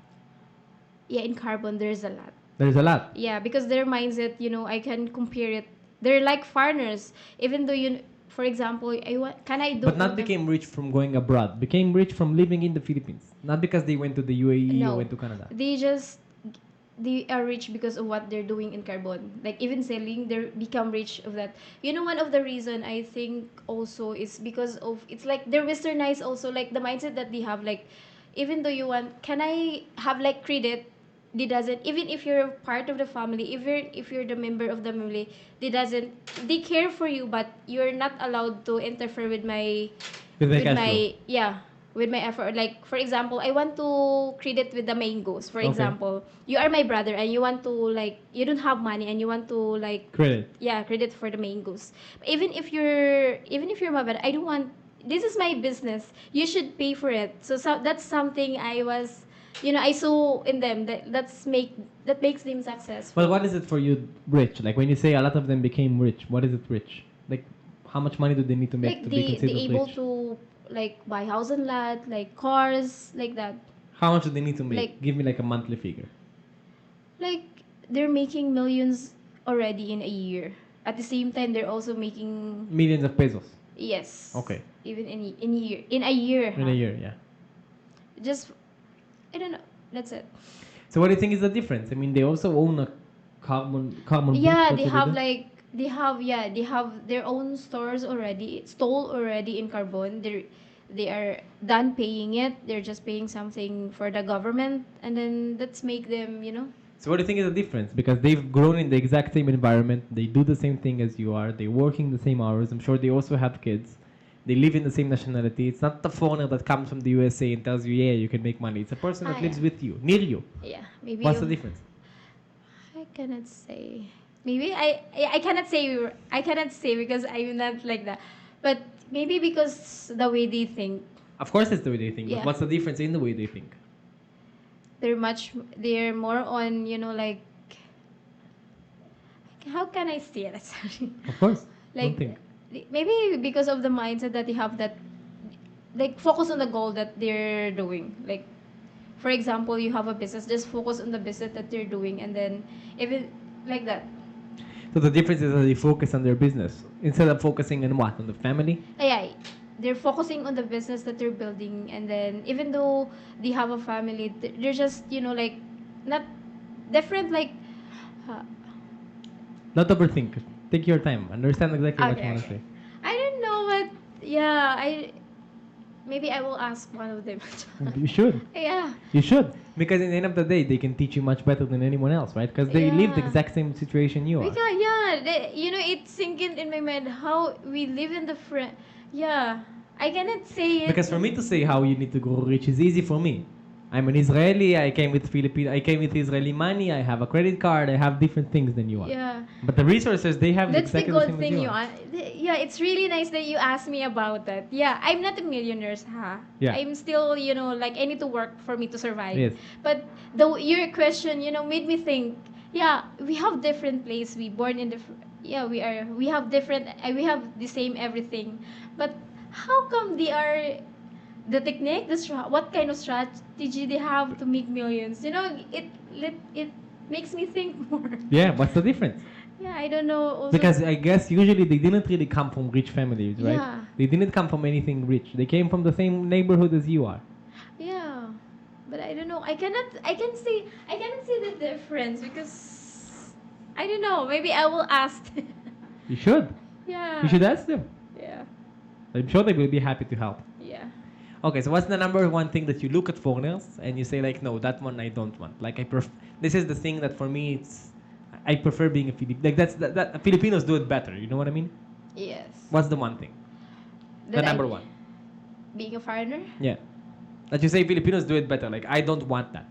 Speaker 2: Yeah, in carbon there's a lot.
Speaker 1: There's a lot.
Speaker 2: Yeah, because their mindset, I can compare it. They're like foreigners, even though for example, can I do
Speaker 1: But
Speaker 2: all
Speaker 1: not
Speaker 2: the
Speaker 1: became rich from going abroad. Became rich from living in the Philippines. Not because they went to the UAE or
Speaker 2: no,
Speaker 1: went to Canada.
Speaker 2: they are rich because of what they're doing in carbon. Like even selling, they become rich of that. One of the reason I think also is because of it's like they're westernized also, like the mindset that they have. Like even though you want, can I have like credit? They doesn't. Even if you're part of the family, if you're the member of the family, they doesn't. They care for you, but you're not allowed to interfere with my
Speaker 1: With my
Speaker 2: with
Speaker 1: cash flow.
Speaker 2: my yeah with my effort. Like for example, I want to credit with the mangoes. For
Speaker 1: Okay.
Speaker 2: example, you are my brother and you want to like you don't have money and you want to like
Speaker 1: Credit.
Speaker 2: yeah credit for the mangoes. Even if you're my brother, I don't want. This is my business. You should pay for it. So that's something I was, I saw in them that makes them successful.
Speaker 1: But what is it for you rich? Like when you say a lot of them became rich, what is it rich? Like how much money do they need to make
Speaker 2: Like
Speaker 1: to be
Speaker 2: they
Speaker 1: considered
Speaker 2: able
Speaker 1: rich?
Speaker 2: to like buy house and lot, like cars, like that.
Speaker 1: How much do they need to make?
Speaker 2: Like
Speaker 1: Give me like a monthly figure.
Speaker 2: like they're making millions already in a year. At the same time, they're also making
Speaker 1: Millions of pesos.
Speaker 2: yes.
Speaker 1: Okay.
Speaker 2: Even in a year.
Speaker 1: In a year, yeah.
Speaker 2: Just I don't know. That's it.
Speaker 1: So what do you think is the difference? I mean, they also own a carbon booth.
Speaker 2: Yeah,
Speaker 1: That's
Speaker 2: they
Speaker 1: what
Speaker 2: have
Speaker 1: do?
Speaker 2: like they have their own stores already, stall already in carbon. They are done paying it. They're just paying something for the government, and then that's make them.
Speaker 1: So what do you think is the difference? Because they've grown in the exact same environment. They do the same thing as you are. They working the same hours. I'm sure they also have kids. They live in the same nationality. It's not the foreigner that comes from the USA and tells you, yeah, you can make money. It's a person that lives
Speaker 2: Yeah.
Speaker 1: with you, near you.
Speaker 2: Yeah, maybe
Speaker 1: What's the difference?
Speaker 2: I cannot say. Maybe I cannot say because I'm not like that. But maybe because the way they think,
Speaker 1: Of course, it's the way they think. But
Speaker 2: yeah,
Speaker 1: what's the difference in the way they think?
Speaker 2: they're more on like how can I say it? Sorry.
Speaker 1: Of course. Don't
Speaker 2: Like
Speaker 1: think.
Speaker 2: maybe because of the mindset that they have that like focus on the goal that they're doing. Like for example, you have a business, just focus on the business that they're doing, and then even like that.
Speaker 1: So the difference is that they focus on their business instead of focusing on what? On the family?
Speaker 2: Yeah, they're focusing on the business that they're building, and then even though they have a family, they're just like not different. Like uh,
Speaker 1: Not overthink. Take your time. Understand exactly what you
Speaker 2: okay,
Speaker 1: want to
Speaker 2: okay.
Speaker 1: say.
Speaker 2: I don't know, but yeah, maybe I will ask one of them.
Speaker 1: You should.
Speaker 2: Yeah.
Speaker 1: You should. Because in the end of the day, they can teach you much better than anyone else, right? Because they live the
Speaker 2: Yeah.
Speaker 1: exact same situation you are.
Speaker 2: Because yeah, it's sinking in my mind how we live in the Yeah, I cannot say it.
Speaker 1: Because for me to say how you need to grow rich is easy for me. I'm an Israeli. I came with I came with Israeli money. I have a credit card. I have different things than you are.
Speaker 2: Yeah.
Speaker 1: But the resources they have is
Speaker 2: That's the
Speaker 1: exactly the
Speaker 2: good
Speaker 1: same as
Speaker 2: thing
Speaker 1: you are.
Speaker 2: Yeah, it's really nice that you asked me about that. Yeah, I'm not a millionaire,
Speaker 1: Yeah.
Speaker 2: I'm still, like I need to work for me to survive.
Speaker 1: Yes.
Speaker 2: But your question, made me think. Yeah, we have different place. We born in different. Yeah, we have different. We have the same everything. But how come they are the technique, what kind of strategy they have to make millions? It makes me think more.
Speaker 1: Yeah. What's the difference?
Speaker 2: Yeah, I don't know. Also,
Speaker 1: Because I guess usually they didn't really come from rich families, right?
Speaker 2: Yeah.
Speaker 1: They didn't come from anything rich. They came from the same neighborhood as you are.
Speaker 2: yeah, but I don't know. I cannot see the difference because I don't know. Maybe I will ask.
Speaker 1: You should.
Speaker 2: Yeah.
Speaker 1: You should ask them.
Speaker 2: Yeah.
Speaker 1: I'm sure they will be happy to help.
Speaker 2: Yeah.
Speaker 1: Okay, so what's the number one thing that you look at foreigners and you say like, no, that one I don't want. Like this is the thing that for me I prefer being a Filipino. Like that Filipinos do it better. You know what I mean?
Speaker 2: Yes.
Speaker 1: What's the one thing? The
Speaker 2: That
Speaker 1: number one.
Speaker 2: Being a foreigner.
Speaker 1: Yeah. That you say Filipinos do it better. Like I don't want that.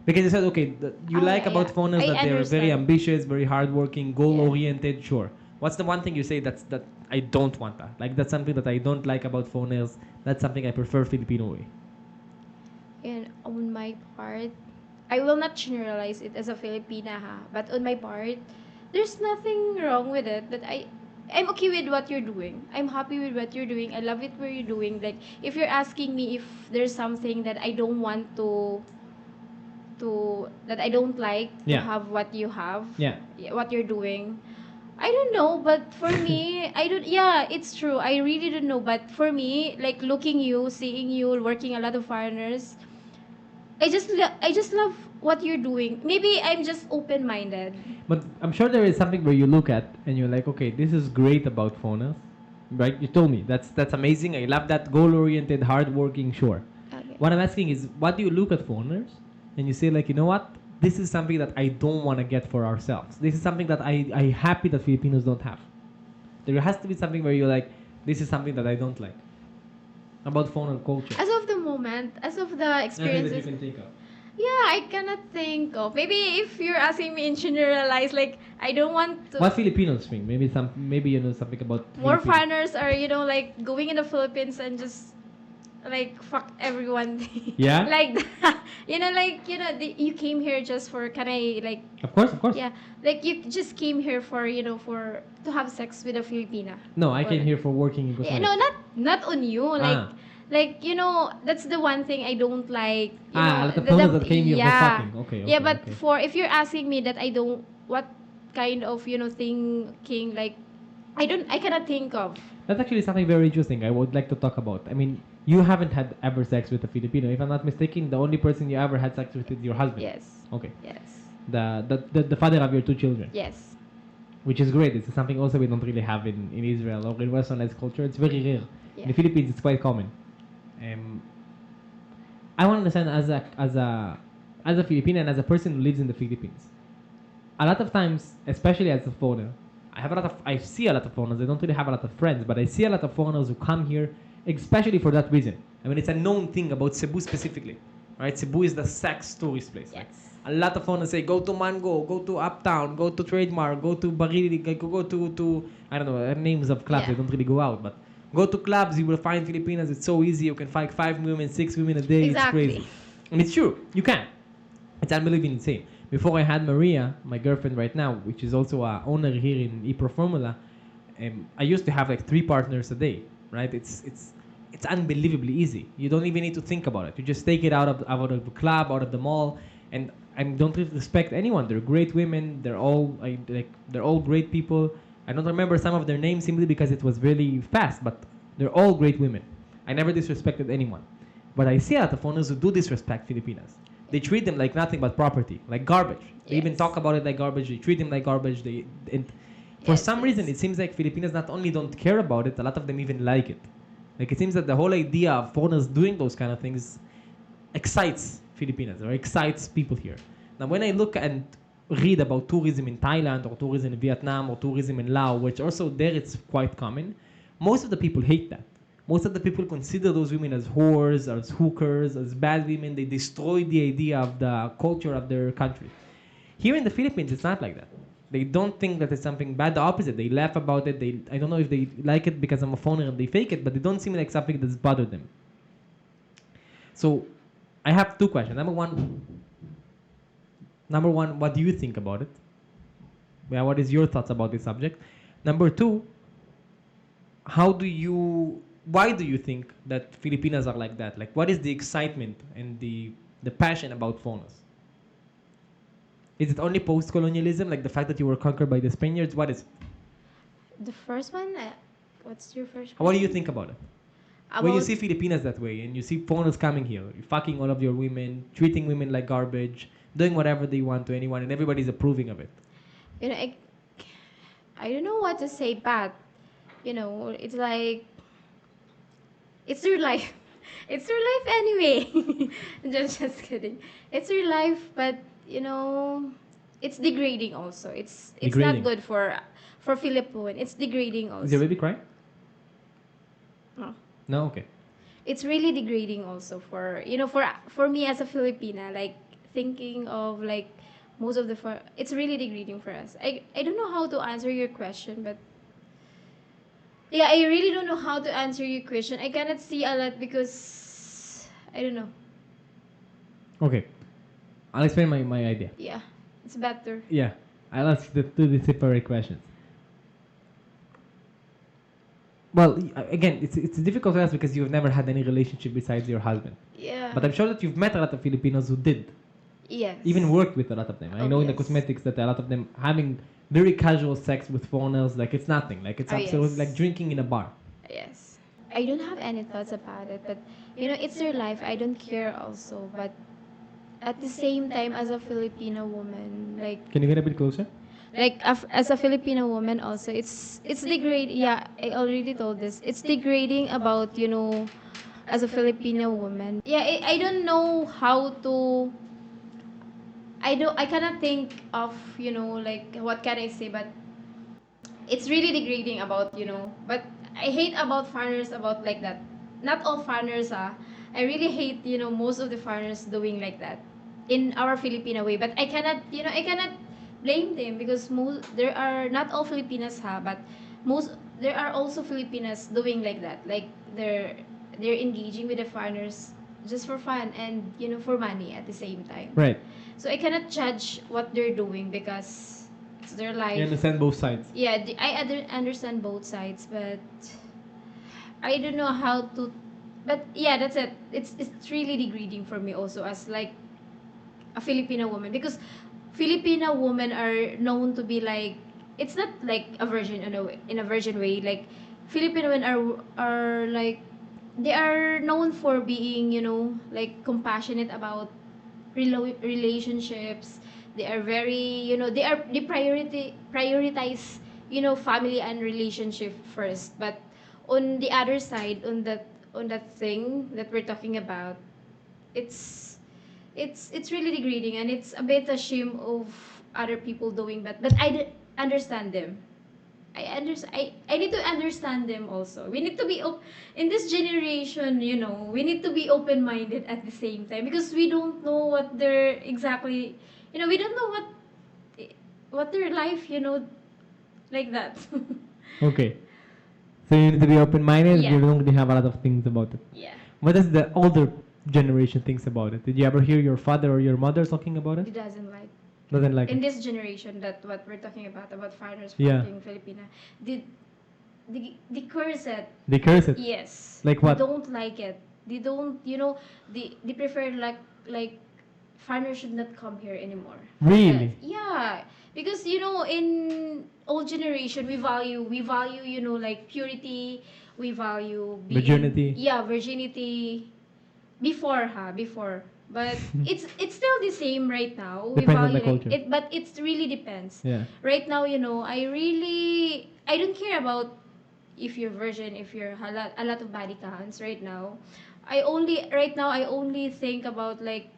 Speaker 1: Because you said, okay, you like about
Speaker 2: yeah.
Speaker 1: foreigners
Speaker 2: I
Speaker 1: that they're very
Speaker 2: understand.
Speaker 1: ambitious, very hardworking, goal-oriented, sure. What's the one thing you say that I don't want that? Like that's something that I don't like about foreigners. That's something I prefer Filipino way.
Speaker 2: And on my part, I will not generalize it as a Filipina, but on my part, there's nothing wrong with it. But I'm okay with what you're doing. I'm happy with what you're doing. I love it where you're doing. Like if you're asking me if there's something that I don't want to that I don't like to
Speaker 1: Yeah.
Speaker 2: have what you have,
Speaker 1: Yeah.
Speaker 2: what you're doing. I don't know, but for me, I don't. Yeah, it's true. I really don't know, but for me, like looking you, seeing you, working a lot of foreigners, I just love what you're doing. Maybe I'm just open minded.
Speaker 1: But I'm sure there is something where you look at and you're like, okay, this is great about foreigners, right? You told me that's amazing. I love that goal-oriented, hardworking. Sure.
Speaker 2: Okay.
Speaker 1: What I'm asking is, what do you look at foreigners and you say like, you know what? This is something that I don't want to get for ourselves. This is something that I happy that Filipinos don't have. There has to be something where you're like, this is something that I don't like about foreigner culture.
Speaker 2: As of the moment, as of the
Speaker 1: Nothing that you
Speaker 2: experiences,
Speaker 1: can think of.
Speaker 2: yeah, I cannot think of. Maybe if you're asking me in generalize, like I don't want to.
Speaker 1: What Filipinos think? Maybe you know something about
Speaker 2: More
Speaker 1: Filipinos.
Speaker 2: foreigners are like going in the Philippines and just like fuck everyone.
Speaker 1: Yeah?
Speaker 2: Like that. You came here just for can I like
Speaker 1: Of course.
Speaker 2: yeah, like you just came here for for to have sex with a Filipina.
Speaker 1: No, I came
Speaker 2: Or-
Speaker 1: here for working in
Speaker 2: Yeah,
Speaker 1: cosmetics.
Speaker 2: no, not on you.
Speaker 1: Ah.
Speaker 2: Like that's the one thing I don't like.
Speaker 1: A lot of foreigners that came here for
Speaker 2: yeah.
Speaker 1: fucking. Okay.
Speaker 2: Yeah, but
Speaker 1: okay.
Speaker 2: for if you're asking me that I don't what kind of thinking like I cannot think of.
Speaker 1: That's actually something very interesting I would like to talk about. I mean, you haven't had ever sex with a Filipino. If I'm not mistaken, the only person you ever had sex with is your husband.
Speaker 2: Yes.
Speaker 1: Okay.
Speaker 2: Yes.
Speaker 1: The father of your two children.
Speaker 2: Yes.
Speaker 1: Which is great. It's something also we don't really have in Israel or in Westernized culture. It's very rare.
Speaker 2: Yeah.
Speaker 1: In the Philippines, it's quite common. I want to understand as a Filipino and as a person who lives in the Philippines. A lot of times, especially as a foreigner, I see a lot of foreigners. I don't really have a lot of friends, but I see a lot of foreigners who come here, especially for that reason. I mean, it's a known thing about Cebu specifically, right? Cebu is the sex tourist place. Right?
Speaker 2: Yes.
Speaker 1: A lot of foreigners say, go to Mango, go to Uptown, go to Trademark, go to Barili, go to I don't know, names of clubs.
Speaker 2: Yeah.
Speaker 1: They don't really go out, but go to clubs. You will find Filipinas. It's so easy. You can find 5 women, 6 women a day.
Speaker 2: Exactly.
Speaker 1: It's crazy. And it's true. You can. It's unbelievably insane. Before I had Maria, my girlfriend right now, which is also a owner here in ePro Formula, I used to have like 3 partners a day, right? It's unbelievably easy. You don't even need to think about it. You just take it out of the club, out of the mall, and I don't respect anyone. They're great women. They're all great people. I don't remember some of their names simply because it was really fast, but they're all great women. I never disrespected anyone. But I see a lot of owners who do disrespect Filipinas. They treat them like nothing but property, like garbage. They even
Speaker 2: Yes.
Speaker 1: talk about it like garbage. They treat them like garbage. And for
Speaker 2: Yes,
Speaker 1: some
Speaker 2: yes.
Speaker 1: reason, it seems like Filipinas not only don't care about it, a lot of them even like it. Like it seems that the whole idea of foreigners doing those kind of things excites Filipinas or excites people here. Now, when I look and read about tourism in Thailand or tourism in Vietnam or tourism in Laos, which also there it's quite common, most of the people hate that. Most of the people consider those women as whores, as hookers, as bad women. They destroy the idea of the culture of their country. Here in the Philippines, it's not like that. They don't think that it's something bad. The opposite. They laugh about it. I don't know if they like it because I'm a foreigner and they fake it, but they don't seem like something that's bothered them. So, I have two questions. Number one, what do you think about it? Yeah, what is your thoughts about this subject? Number two, why do you think that Filipinas are like that? Like, what is the excitement and the passion about foreigners? Is it only post-colonialism, like the fact that you were conquered by the Spaniards? What is it?
Speaker 2: The first one, what's your first
Speaker 1: What do you
Speaker 2: question?
Speaker 1: think about it? When you
Speaker 2: About
Speaker 1: see Filipinas that way and you see foreigners coming here, fucking all of your women, treating women like garbage, doing whatever they want to anyone, and everybody's approving of it.
Speaker 2: you know, I don't know what to say, but it's like it's your life. It's your life anyway. Just kidding. It's your life, but it's degrading also. It's not
Speaker 1: Degrading.
Speaker 2: good for Philippine. It's degrading
Speaker 1: Is your
Speaker 2: also.
Speaker 1: baby crying?
Speaker 2: No.
Speaker 1: No? Okay.
Speaker 2: It's really degrading also for me as a Filipina, like thinking of like most of it's really degrading for us. I don't know how to answer your question, but yeah, I really don't know how to answer your question. I cannot see a lot because I don't know.
Speaker 1: Okay. I'll explain my idea.
Speaker 2: Yeah, it's better.
Speaker 1: Yeah. I'll ask the two separate questions. Well, again, it's difficult to ask because you've never had any relationship besides your husband.
Speaker 2: Yeah.
Speaker 1: But I'm sure that you've met a lot of Filipinos who did.
Speaker 2: Yes.
Speaker 1: Even worked with a lot of them. I
Speaker 2: Oh,
Speaker 1: know in the
Speaker 2: yes.
Speaker 1: cosmetics that a lot of them having very casual sex with foreigners, like it's nothing. Like it's
Speaker 2: Oh,
Speaker 1: absolutely
Speaker 2: yes.
Speaker 1: like drinking in a bar.
Speaker 2: Yes. I don't have any thoughts about it, but it's their life. I don't care also, but at the same time, as a Filipino woman,
Speaker 1: Can you get a bit closer?
Speaker 2: as a Filipino woman also, it's degrading. Yeah, I already told this. It's degrading about as a Filipino woman. Yeah, I don't know how to. I cannot think of like what can I say, but it's really degrading about but I hate about foreigners about like that. Not all foreigners I really hate most of the foreigners doing like that in our Filipino way, but I cannot blame them because most there are not all Filipinas but most there are also Filipinas doing like that, like they're engaging with the foreigners just for fun and for money at the same time.
Speaker 1: Right.
Speaker 2: So I cannot judge what they're doing because it's their life.
Speaker 1: You understand both sides.
Speaker 2: Yeah, understand both sides, but I don't know how to. But yeah, that's it. It's really degrading for me also as like a Filipino woman because Filipino women are known to be like it's not like a virgin in a virgin way. Like Filipino women are like they are known for being like compassionate about relationships. They are very they prioritize family and relationship first, but on the other side, on that thing that we're talking about, it's it's really degrading and it's a bit a shame of other people doing that, but understand them. I need to understand them also. We need to be in this generation, we need to be open-minded at the same time because we don't know what they're exactly, we don't know what their life, like that.
Speaker 1: Okay. So you need to be open-minded.
Speaker 2: Yeah.
Speaker 1: You don't really have a lot of things about it.
Speaker 2: Yeah.
Speaker 1: What does the older generation thinks about it? Did you ever hear your father or your mother talking about
Speaker 2: He
Speaker 1: it?
Speaker 2: doesn't like
Speaker 1: Doesn't like
Speaker 2: in
Speaker 1: it.
Speaker 2: this generation that what we're talking about foreigners
Speaker 1: Yeah.
Speaker 2: from Filipina. Did they curse it.
Speaker 1: They curse it.
Speaker 2: Yes.
Speaker 1: Like what?
Speaker 2: They don't like it. They don't, they prefer like foreigners should not come here anymore.
Speaker 1: Really?
Speaker 2: Yeah. Because in old generation we value like purity, we value
Speaker 1: Virginity.
Speaker 2: Yeah, virginity before. But it's still the same right now. We
Speaker 1: Depends on
Speaker 2: value
Speaker 1: the culture.
Speaker 2: it, but it really depends.
Speaker 1: Yeah.
Speaker 2: Right now, I don't care about if you're virgin, if you're a lot of body counts right now, I only think about like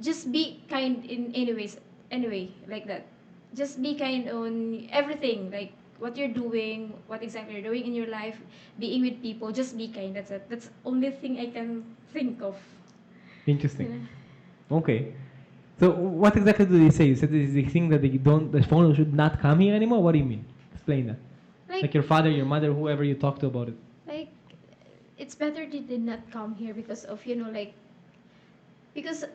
Speaker 2: just be kind in anyways anyway like that. Just be kind on everything, like what you're doing, what exactly you're doing in your life, being with people, just be kind. That's it. That's only thing I can think of. You
Speaker 1: Interesting.
Speaker 2: know?
Speaker 1: Okay. So what exactly do they say? You said they think that the foreigner should not come here anymore. What do you mean? Explain that. Like
Speaker 2: Like
Speaker 1: your father, your mother, whoever you talk to about it.
Speaker 2: like it's better they did not come here because of like because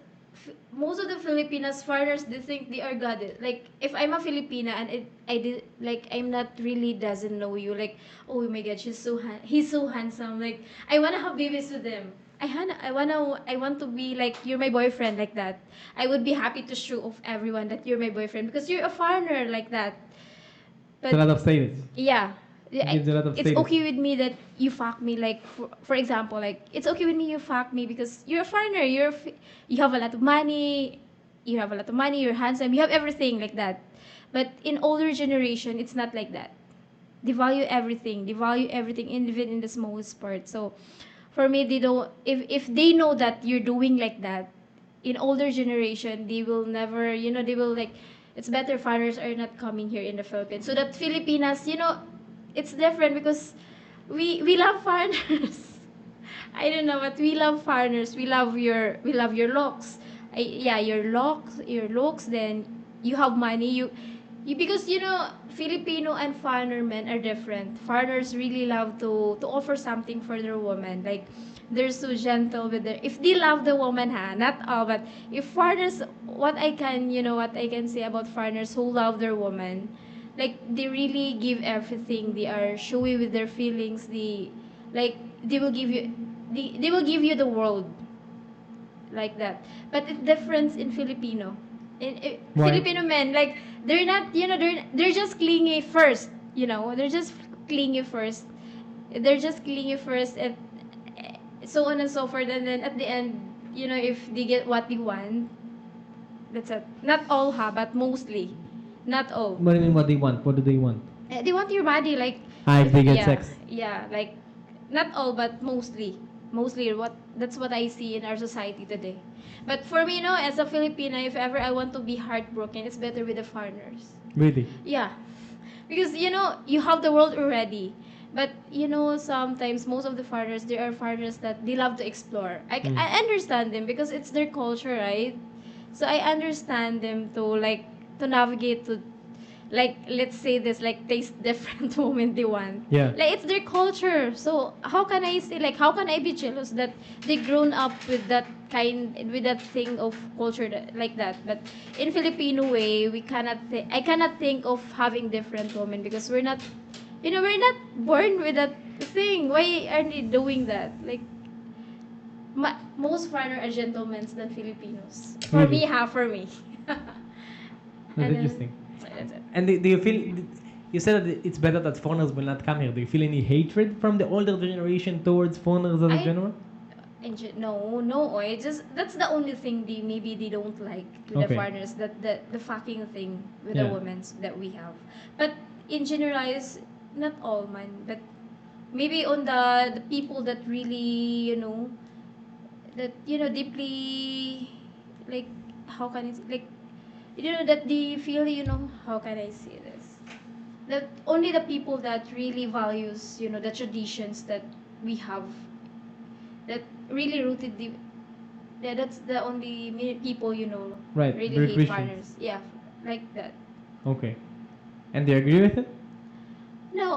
Speaker 2: most of the Filipinas foreigners, they think they are God. Like if I'm a Filipina and I did like I'm not really doesn't know you, like oh my God, he's so handsome. Like I wanna have babies with him. I want to be like you're my boyfriend like that. I would be happy to show off everyone that you're my boyfriend because you're a foreigner like that.
Speaker 1: It's a
Speaker 2: But
Speaker 1: lot of status.
Speaker 2: yeah,
Speaker 1: It gives a lot of
Speaker 2: it's
Speaker 1: status.
Speaker 2: okay with me that you fuck me. Like for example, like it's okay with me you fuck me because you're a foreigner. You have a lot of money. You have a lot of money. You're handsome. You have everything like that. But in older generation, it's not like that. They value everything. They value everything, even in the smallest part. So, for me, they don't. If they know that you're doing like that, in older generation, they will never. They will like. It's better foreigners are not coming here in the Philippines. So that Filipinas, it's different because we love foreigners. I don't know, but we love foreigners. We love your looks. Yeah, your looks. Then you have money. You because Filipino and foreigner men are different. Foreigners really love to offer something for their woman. Like they're so gentle with their. If they love the woman, not all, but if foreigners, what I can say about foreigners who love their woman, like they really give everything. They are showy with their feelings. Like they will give you they will give you the world like that. But it's different in Filipino. In
Speaker 1: Why?
Speaker 2: Filipino men, like they're not, they're just clingy first. They're just clingy first. They're just clingy first, and so on and so forth. And then at the end, if they get what they want, that's it. Not all, but mostly. Not all.
Speaker 1: What do you mean? What they want? What do they want?
Speaker 2: They want your body, like
Speaker 1: If they get
Speaker 2: yeah,
Speaker 1: sex.
Speaker 2: yeah, like not all, but mostly that's what I see in our society today. But for me, as a Filipina, if ever I want to be heartbroken, it's better with the foreigners.
Speaker 1: Really?
Speaker 2: Yeah, because you have the world already. But sometimes most of the foreigners, there are foreigners that they love to explore. I understand them because it's their culture, right? So I understand them to navigate to, like, let's say this, like, taste different moment they want.
Speaker 1: Yeah.
Speaker 2: Like it's their culture. So how can I be jealous that they grown up with that thing of culture like that. But in Filipino way, I cannot think of having different women because we're not born with that thing. Why are they doing that? Like most foreigner are gentlemen than Filipinos. For
Speaker 1: Really?
Speaker 2: me, for me.
Speaker 1: That's
Speaker 2: And
Speaker 1: interesting.
Speaker 2: that's it.
Speaker 1: And do you feel? You said that it's better that foreigners will not come here. Do you feel any hatred from the older generation towards foreigners as a
Speaker 2: I
Speaker 1: general?
Speaker 2: no. Just that's the only thing maybe they don't like with the
Speaker 1: Okay.
Speaker 2: foreigners, that the fucking thing with the
Speaker 1: Yeah.
Speaker 2: women's that we have. But in generalize, not all man, but maybe on the people that really deeply, like, how can I like that they feel, how can I say this, that only the people that really values the traditions that we have, that really rooted deep. Yeah, that's the only people
Speaker 1: Right.
Speaker 2: really
Speaker 1: Very
Speaker 2: hate
Speaker 1: Christian.
Speaker 2: foreigners. Yeah, like that.
Speaker 1: Okay. And they agree with it?
Speaker 2: No,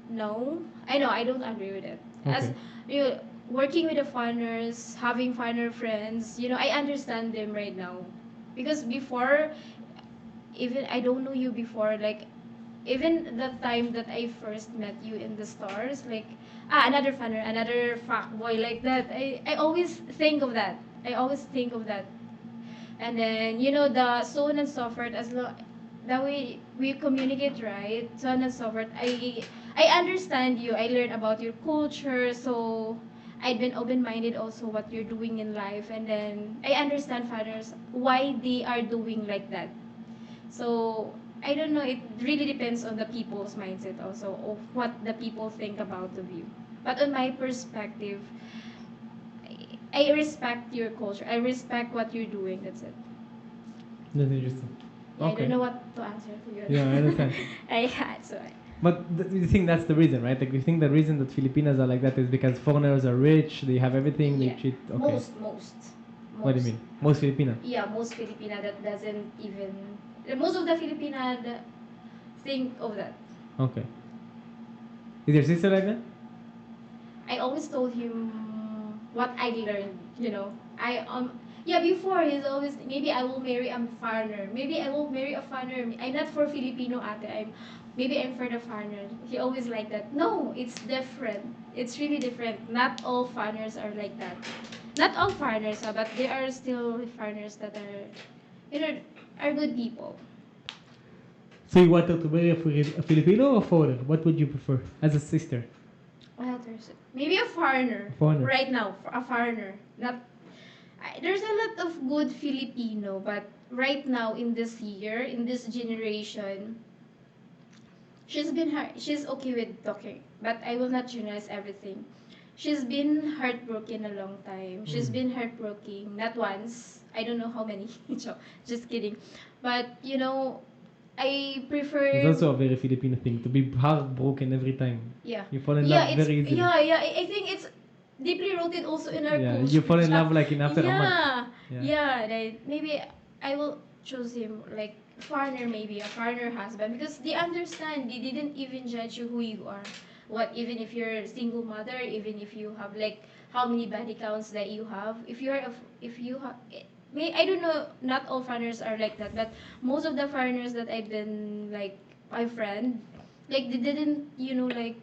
Speaker 2: no, I know I don't agree with it. As
Speaker 1: Okay.
Speaker 2: you know, working with the foreigners, having foreigner friends, I understand them right now, because before, even I don't know you before, like even the time that I first met you in the stars, like another funner, another fuck boy like that. I always think of that. I always think of that. And then the so on and so forth, as that we communicate, right, so on and so forth. I understand you. I learned about your culture, so I've been open-minded also what you're doing in life, and then I understand fathers why they are doing like that. So I don't know. It really depends on the people's mindset also of what the people think about of you. But on my perspective, I respect your culture. I respect what you're doing. That's it.
Speaker 1: That's interesting.
Speaker 2: Yeah, I
Speaker 1: Okay.
Speaker 2: don't know what to answer to you.
Speaker 1: Yeah, I understand.
Speaker 2: So
Speaker 1: But you think that's the reason, right? Like you think the reason that Filipinas are like that is because foreigners are rich, they have everything, they
Speaker 2: yeah,
Speaker 1: treat. Okay.
Speaker 2: most.
Speaker 1: What do you mean? Most Filipina.
Speaker 2: Yeah, most Filipina that doesn't even. Most of the Filipina that think of that.
Speaker 1: Okay. Is your sister like that?
Speaker 2: I always told him what I learned. I yeah, before he's always maybe I will marry a foreigner. Maybe I will marry a foreigner. I'm not for Filipino ate. Maybe I'm for the foreigner. He always like that. No, it's different. It's really different. Not all foreigners are like that. Not all foreigners, but there are still foreigners that are you know are good people.
Speaker 1: So you want her to marry a Filipino or a foreigner? What would you prefer as a sister?
Speaker 2: Well, maybe a foreigner.
Speaker 1: A foreigner.
Speaker 2: Right now, a foreigner. Not there's a lot of good Filipino, but right now in this year, in this generation, she's okay with talking, but I will not generalize everything. She's been heartbroken a long time. She's been heartbroken not once. I don't know how many. Just kidding. But I prefer.
Speaker 1: It's also a very Filipino thing to be heartbroken every time.
Speaker 2: Yeah.
Speaker 1: You fall in
Speaker 2: Yeah,
Speaker 1: love
Speaker 2: it's
Speaker 1: very easily.
Speaker 2: yeah. I think it's deeply rooted also in our
Speaker 1: Yeah,
Speaker 2: culture.
Speaker 1: you fall in love like in after a month.
Speaker 2: Yeah.
Speaker 1: Yeah.
Speaker 2: Like maybe I will choose him like foreigner, maybe a foreigner husband, because they understand. They didn't even judge you who you are. What even if you're a single mother, even if you have like how many body counts that you have, if you have. I don't know. Not all foreigners are like that, but most of the foreigners that I've been like my friend, like they didn't like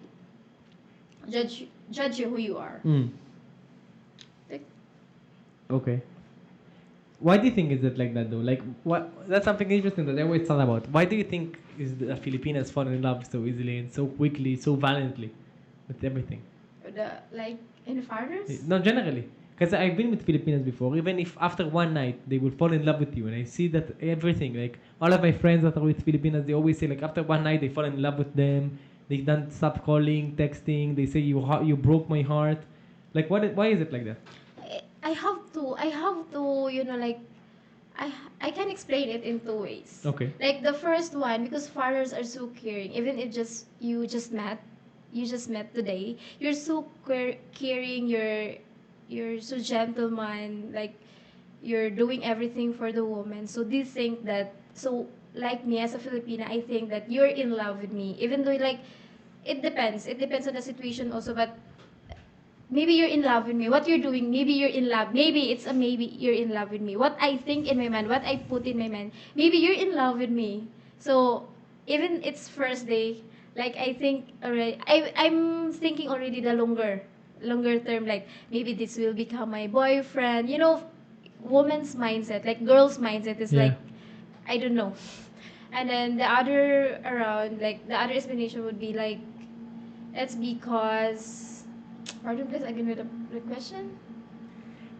Speaker 2: judge you who you are.
Speaker 1: Mm.
Speaker 2: Like,
Speaker 1: Okay. Why do you think is it like that though? Like what? That's something interesting that I always thought about. Why do you think is the Filipinas fall in love so easily and so quickly, so violently, with everything?
Speaker 2: like in foreigners?
Speaker 1: No, generally. Because I've been with Filipinos before, even if after one night they will fall in love with you, and I see that everything, like all of my friends that are with Filipinas, they always say like after one night they fall in love with them, they don't stop calling, texting, they say you broke my heart, like why is it like that?
Speaker 2: I have to like I can explain it in two ways.
Speaker 1: Okay.
Speaker 2: Like the first one, because fathers are so caring. Even if you just met today, you're so caring. You're so gentleman. Like you're doing everything for the woman. So they think that like me as a Filipina, I think that you're in love with me. Even though like it depends. It depends on the situation also, but maybe you're in love with me. What you're doing, maybe you're in love. Maybe it's a maybe you're in love with me. What I think in my mind, what I put in my mind, maybe you're in love with me. So even it's first day, like I think already, I'm thinking already the longer term. Like maybe this will become my boyfriend. Woman's mindset, like girls' mindset is
Speaker 1: Yeah.
Speaker 2: like, I don't know. And then the other around, like the other explanation would be like, it's because. Pardon, please. Again with the question.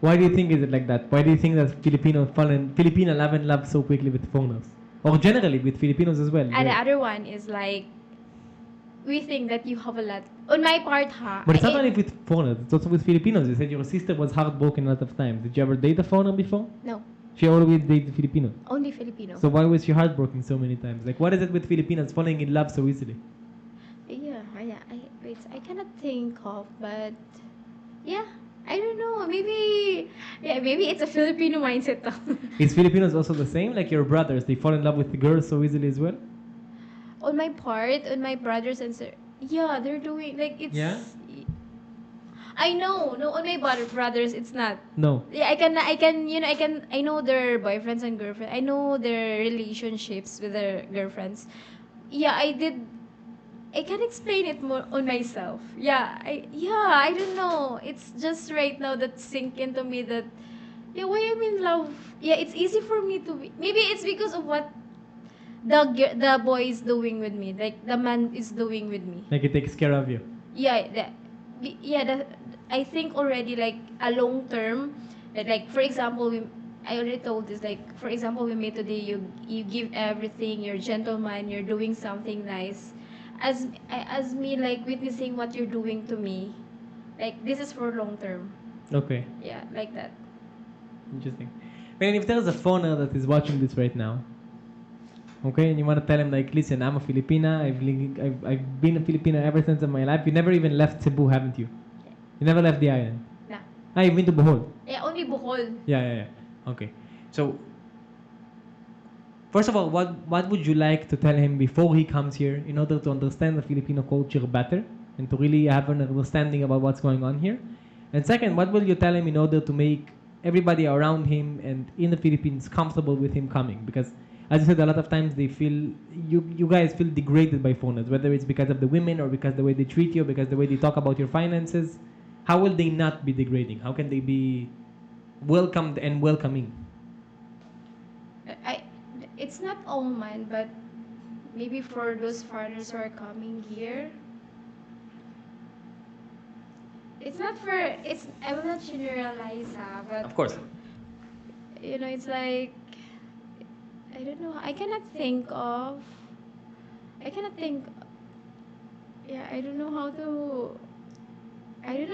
Speaker 1: Why do you think is it like that? Why do you think that Filipino love and love so quickly with foreigners, or generally with Filipinos as well?
Speaker 2: And the other one is like, we think that you have a lot. On my part, ha.
Speaker 1: But it's not only with foreigners; it's also with Filipinos. You said your sister was heartbroken a lot of times. Did you ever date a foreigner before?
Speaker 2: No,
Speaker 1: She always dated Filipino.
Speaker 2: only Filipino.
Speaker 1: So why was she heartbroken so many times? Like, what is it with Filipinos falling in love so easily?
Speaker 2: Yeah. Wait. I cannot think of, but yeah. I don't know. Maybe it's a Filipino mindset.
Speaker 1: Is Filipinos also the same? Like your brothers, they fall in love with the girls so easily as well?
Speaker 2: On my part, on my brothers and sisters, yeah, they're doing like it's.
Speaker 1: Yeah?
Speaker 2: I know. No, on my brothers, it's not.
Speaker 1: No.
Speaker 2: Yeah, I know their boyfriends and girlfriends. I know their relationships with their girlfriends. Yeah, I can explain it more on myself. I don't know. It's just right now that sink into me that yeah, why I'm in love. Yeah, it's easy for me to be. Maybe it's because of what the boy is doing with me. Like the man is doing with me.
Speaker 1: Like it takes care of you.
Speaker 2: Yeah, I think already like a long term, like for example, I already told this, like, for example, we meet today, you give everything, you're gentleman, you're doing something nice. As me, like, witnessing what you're doing to me, like, this is for long term.
Speaker 1: Okay.
Speaker 2: Yeah, like that.
Speaker 1: Interesting. Man, if there's a foreigner that is watching this right now, okay, and you want to tell him like, listen, I'm a Filipina. I've been a Filipina ever since in my life. You never even left Cebu, haven't you? You never left the island.
Speaker 2: Nah.
Speaker 1: Ah, you've been to Bohol.
Speaker 2: Yeah, only Bohol.
Speaker 1: Yeah. Okay. So, first of all, what would you like to tell him before he comes here in order to understand the Filipino culture better and to really have an understanding about what's going on here? And second, what will you tell him in order to make everybody around him and in the Philippines comfortable with him coming? Because as you said, a lot of times they feel you guys feel degraded by foreigners, whether it's because of the women or because the way they treat you, because the way they talk about your finances. How will they not be degrading? How can they be welcomed and welcoming?
Speaker 2: I, it's not all mine, but maybe for those foreigners who are coming here, it's not for, it's, I will not generalize, but
Speaker 1: Of course.
Speaker 2: it's like, I don't know, I cannot think, yeah, I don't know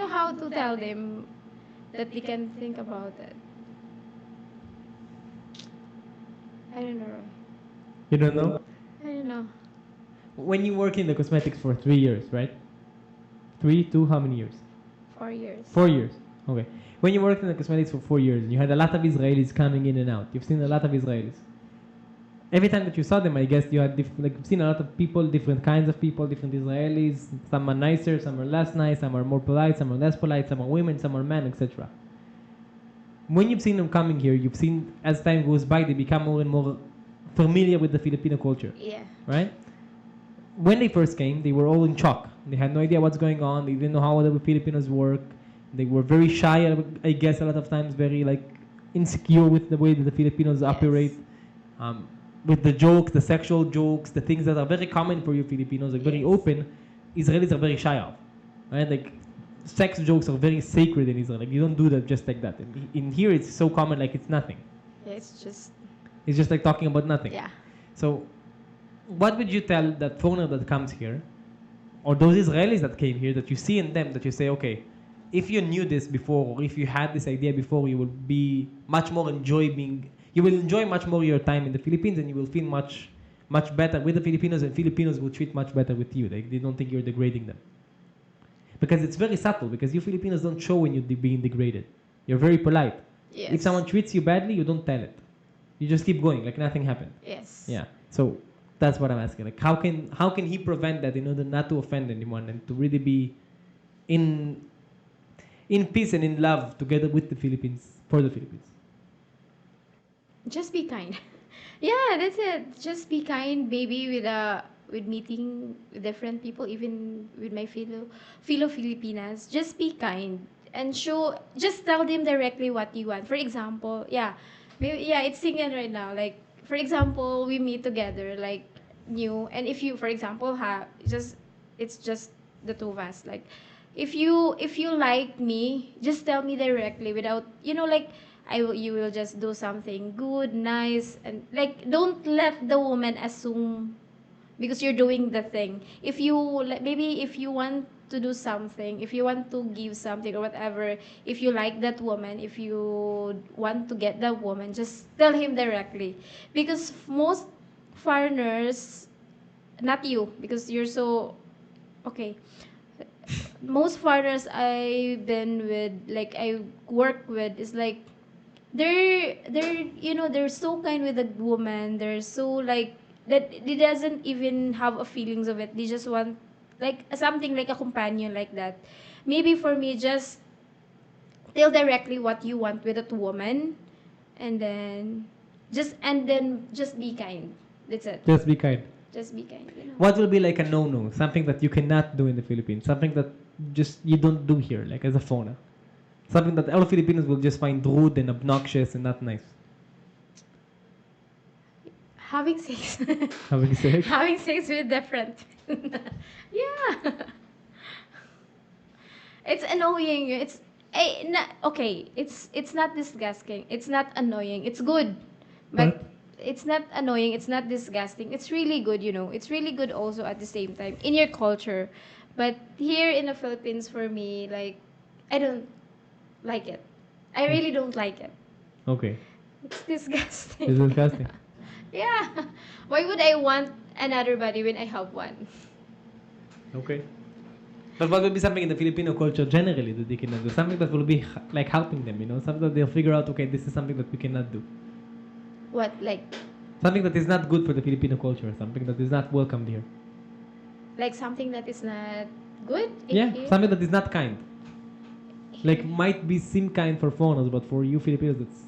Speaker 2: how to tell them that they can think about it. I don't know.
Speaker 1: You don't know?
Speaker 2: I don't know.
Speaker 1: When you work in the cosmetics for 3 years, right? Three, two, how many years?
Speaker 2: 4 years.
Speaker 1: 4 years. Okay. When you worked in the cosmetics for 4 years, and you had a lot of Israelis coming in and out. You've seen a lot of Israelis. Every time that you saw them, I guess you had you've seen a lot of people, different kinds of people, different Israelis. Some are nicer, some are less nice, some are more polite, some are less polite, some are women, some are men, etc. When you've seen them coming here, you've seen as time goes by, they become more and more familiar with the Filipino culture,
Speaker 2: Yeah.
Speaker 1: right? When they first came, they were all in shock. They had no idea what's going on. They didn't know how other Filipinos work. They were very shy, I guess, a lot of times, very like insecure with the way that the Filipinos operate. With the jokes, the sexual jokes, the things that are very common for you Filipinos, like very
Speaker 2: Yes.
Speaker 1: open, Israelis are very shy of. Right? Like sex jokes are very sacred in Israel. Like you don't do that just like that. In here, it's so common, like it's nothing.
Speaker 2: Yeah, it's just,
Speaker 1: It's just like talking about nothing.
Speaker 2: yeah.
Speaker 1: So, what would you tell that foreigner that comes here, or those Israelis that came here, that you see in them, that you say, okay, if you knew this before, or if you had this idea before, you will be much more you will enjoy much more your time in the Philippines, and you will feel much better with the Filipinos, and Filipinos will treat much better with you. They don't think you're degrading them. Because it's very subtle, because you Filipinos don't show when you're being degraded. You're very polite.
Speaker 2: Yes.
Speaker 1: If someone treats you badly, you don't tell it. You just keep going, like nothing happened.
Speaker 2: Yes.
Speaker 1: Yeah. So that's what I'm asking. Like, how can he prevent that in order not to offend anyone and to really be in peace and in love together with the Philippines for the Philippines?
Speaker 2: Just be kind. Yeah, that's it. Just be kind, baby, with meeting different people, even with my fellow Filipinas. Just be kind and just tell them directly what you want. For example, yeah, maybe, yeah, it's singing right now. Like, for example, we meet together, like, new, and if you, for example, have just, it's just the two of us. Like, if you like me, just tell me directly without, like, you will just do something good, nice, and like, don't let the woman assume because you're doing the thing. If you maybe if you want to do something, if you want to give something or whatever, if you like that woman, if you want to get that woman, just tell him directly. Because most foreigners, not you, because you're so okay. Most foreigners I've been with, like I work with, is like they're so kind with the woman. They're so like that they doesn't even have a feelings of it. They just want like something like a companion like that. Maybe for me, just tell directly what you want with that woman, and then just be kind. That's it.
Speaker 1: Just be kind.
Speaker 2: Just be kind.
Speaker 1: What will be like a no-no? Something that you cannot do in the Philippines. Something that just you don't do here, like as a foreigner. Something that all Filipinos will just find rude and obnoxious and not nice.
Speaker 2: Having sex.
Speaker 1: Having sex?
Speaker 2: Having sex with different. Yeah. It's annoying. Okay, it's not disgusting. It's not annoying. It's good,
Speaker 1: But
Speaker 2: but it's not annoying. It's not disgusting. It's really good. It's really good also at the same time in your culture, but here in the Philippines, for me, like, I don't like it. I really don't like it.
Speaker 1: okay,
Speaker 2: It's disgusting.
Speaker 1: it's disgusting.
Speaker 2: Yeah. Why would I want another body when I have one?
Speaker 1: Okay. But what will be something in the Filipino culture generally that they cannot do? Something that will be like helping them, Something that they'll figure out, okay, this is something that we cannot do.
Speaker 2: What, like,
Speaker 1: Something that is not good for the Filipino culture, something that is not welcomed here.
Speaker 2: something that is not good
Speaker 1: Yeah,
Speaker 2: here?
Speaker 1: something that is not kind. Like
Speaker 2: Here.
Speaker 1: might be seem kind for foreigners, but for you Filipinos, it's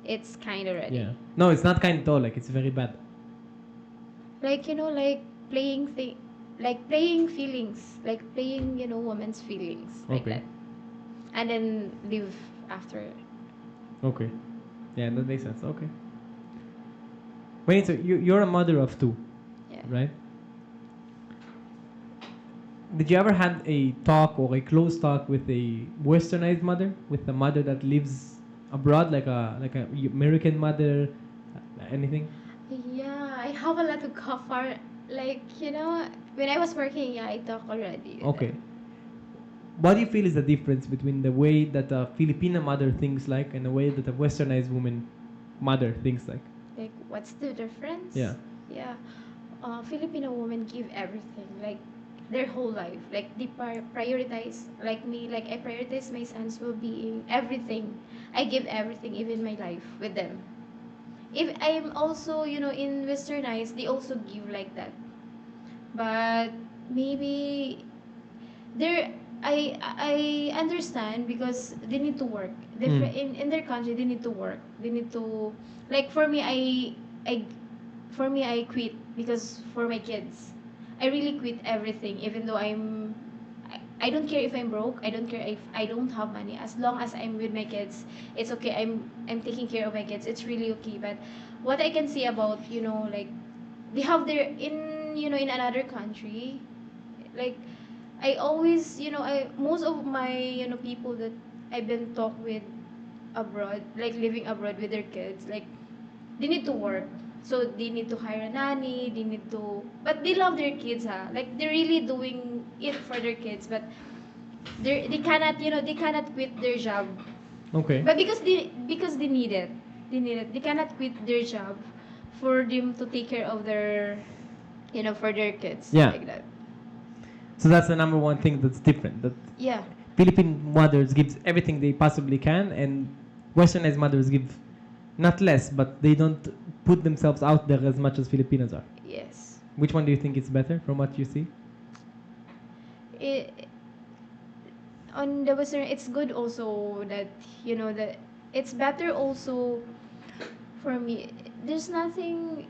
Speaker 2: It's kind already.
Speaker 1: yeah. No, it's not kind at all. Like it's very bad.
Speaker 2: Like, like playing thing, like playing feelings, like playing, woman's feelings, like
Speaker 1: Okay.
Speaker 2: that. And then live after.
Speaker 1: Okay. Yeah, that makes sense. Okay. Wait, so you're a mother of two,
Speaker 2: Yeah.
Speaker 1: right? Did you ever had a talk or a close talk with a westernized mother, with a mother that lives abroad, like a American mother, anything?
Speaker 2: Yeah, I have a lot to cover. Like, when I was working, yeah, I talk already with
Speaker 1: Okay.
Speaker 2: them.
Speaker 1: What do you feel is the difference between the way that a Filipina mother thinks like and the way that a westernized woman mother thinks like?
Speaker 2: Like, what's the difference?
Speaker 1: Yeah.
Speaker 2: Yeah. Filipino women give everything, like their whole life. Like they prioritize, like me, like I prioritize my son's well-being, everything. I give everything, even my life, with them. If I'm also, in westernized, they also give like that. But maybe they're I understand because they need to work.
Speaker 1: Mm.
Speaker 2: In their country, they need to work. They need to, like, for me, I for me, I quit because for my kids. I really quit everything, even though I don't care if I'm broke. I don't care if I don't have money. As long as I'm with my kids, it's okay. I'm taking care of my kids. It's really okay. But what I can say about, like, they have their in another country, like, I always, I most of my, people that I've been talk with abroad, like living abroad with their kids, like, they need to work. So they need to hire a nanny, they need to, but they love their kids, ha. Like, they're really doing it for their kids, but they cannot, they cannot quit their job.
Speaker 1: Okay.
Speaker 2: But because they need it. They need it. They cannot quit their job for them to take care of their, for their kids,
Speaker 1: Yeah.
Speaker 2: like that.
Speaker 1: So that's the number one thing that's different. That
Speaker 2: Yeah.
Speaker 1: Philippine mothers gives everything they possibly can, and westernized mothers give not less, but they don't put themselves out there as much as Filipinos are.
Speaker 2: Yes.
Speaker 1: Which one do you think is better from what you see?
Speaker 2: It, on the Western, it's good also that, that it's better also for me. There's nothing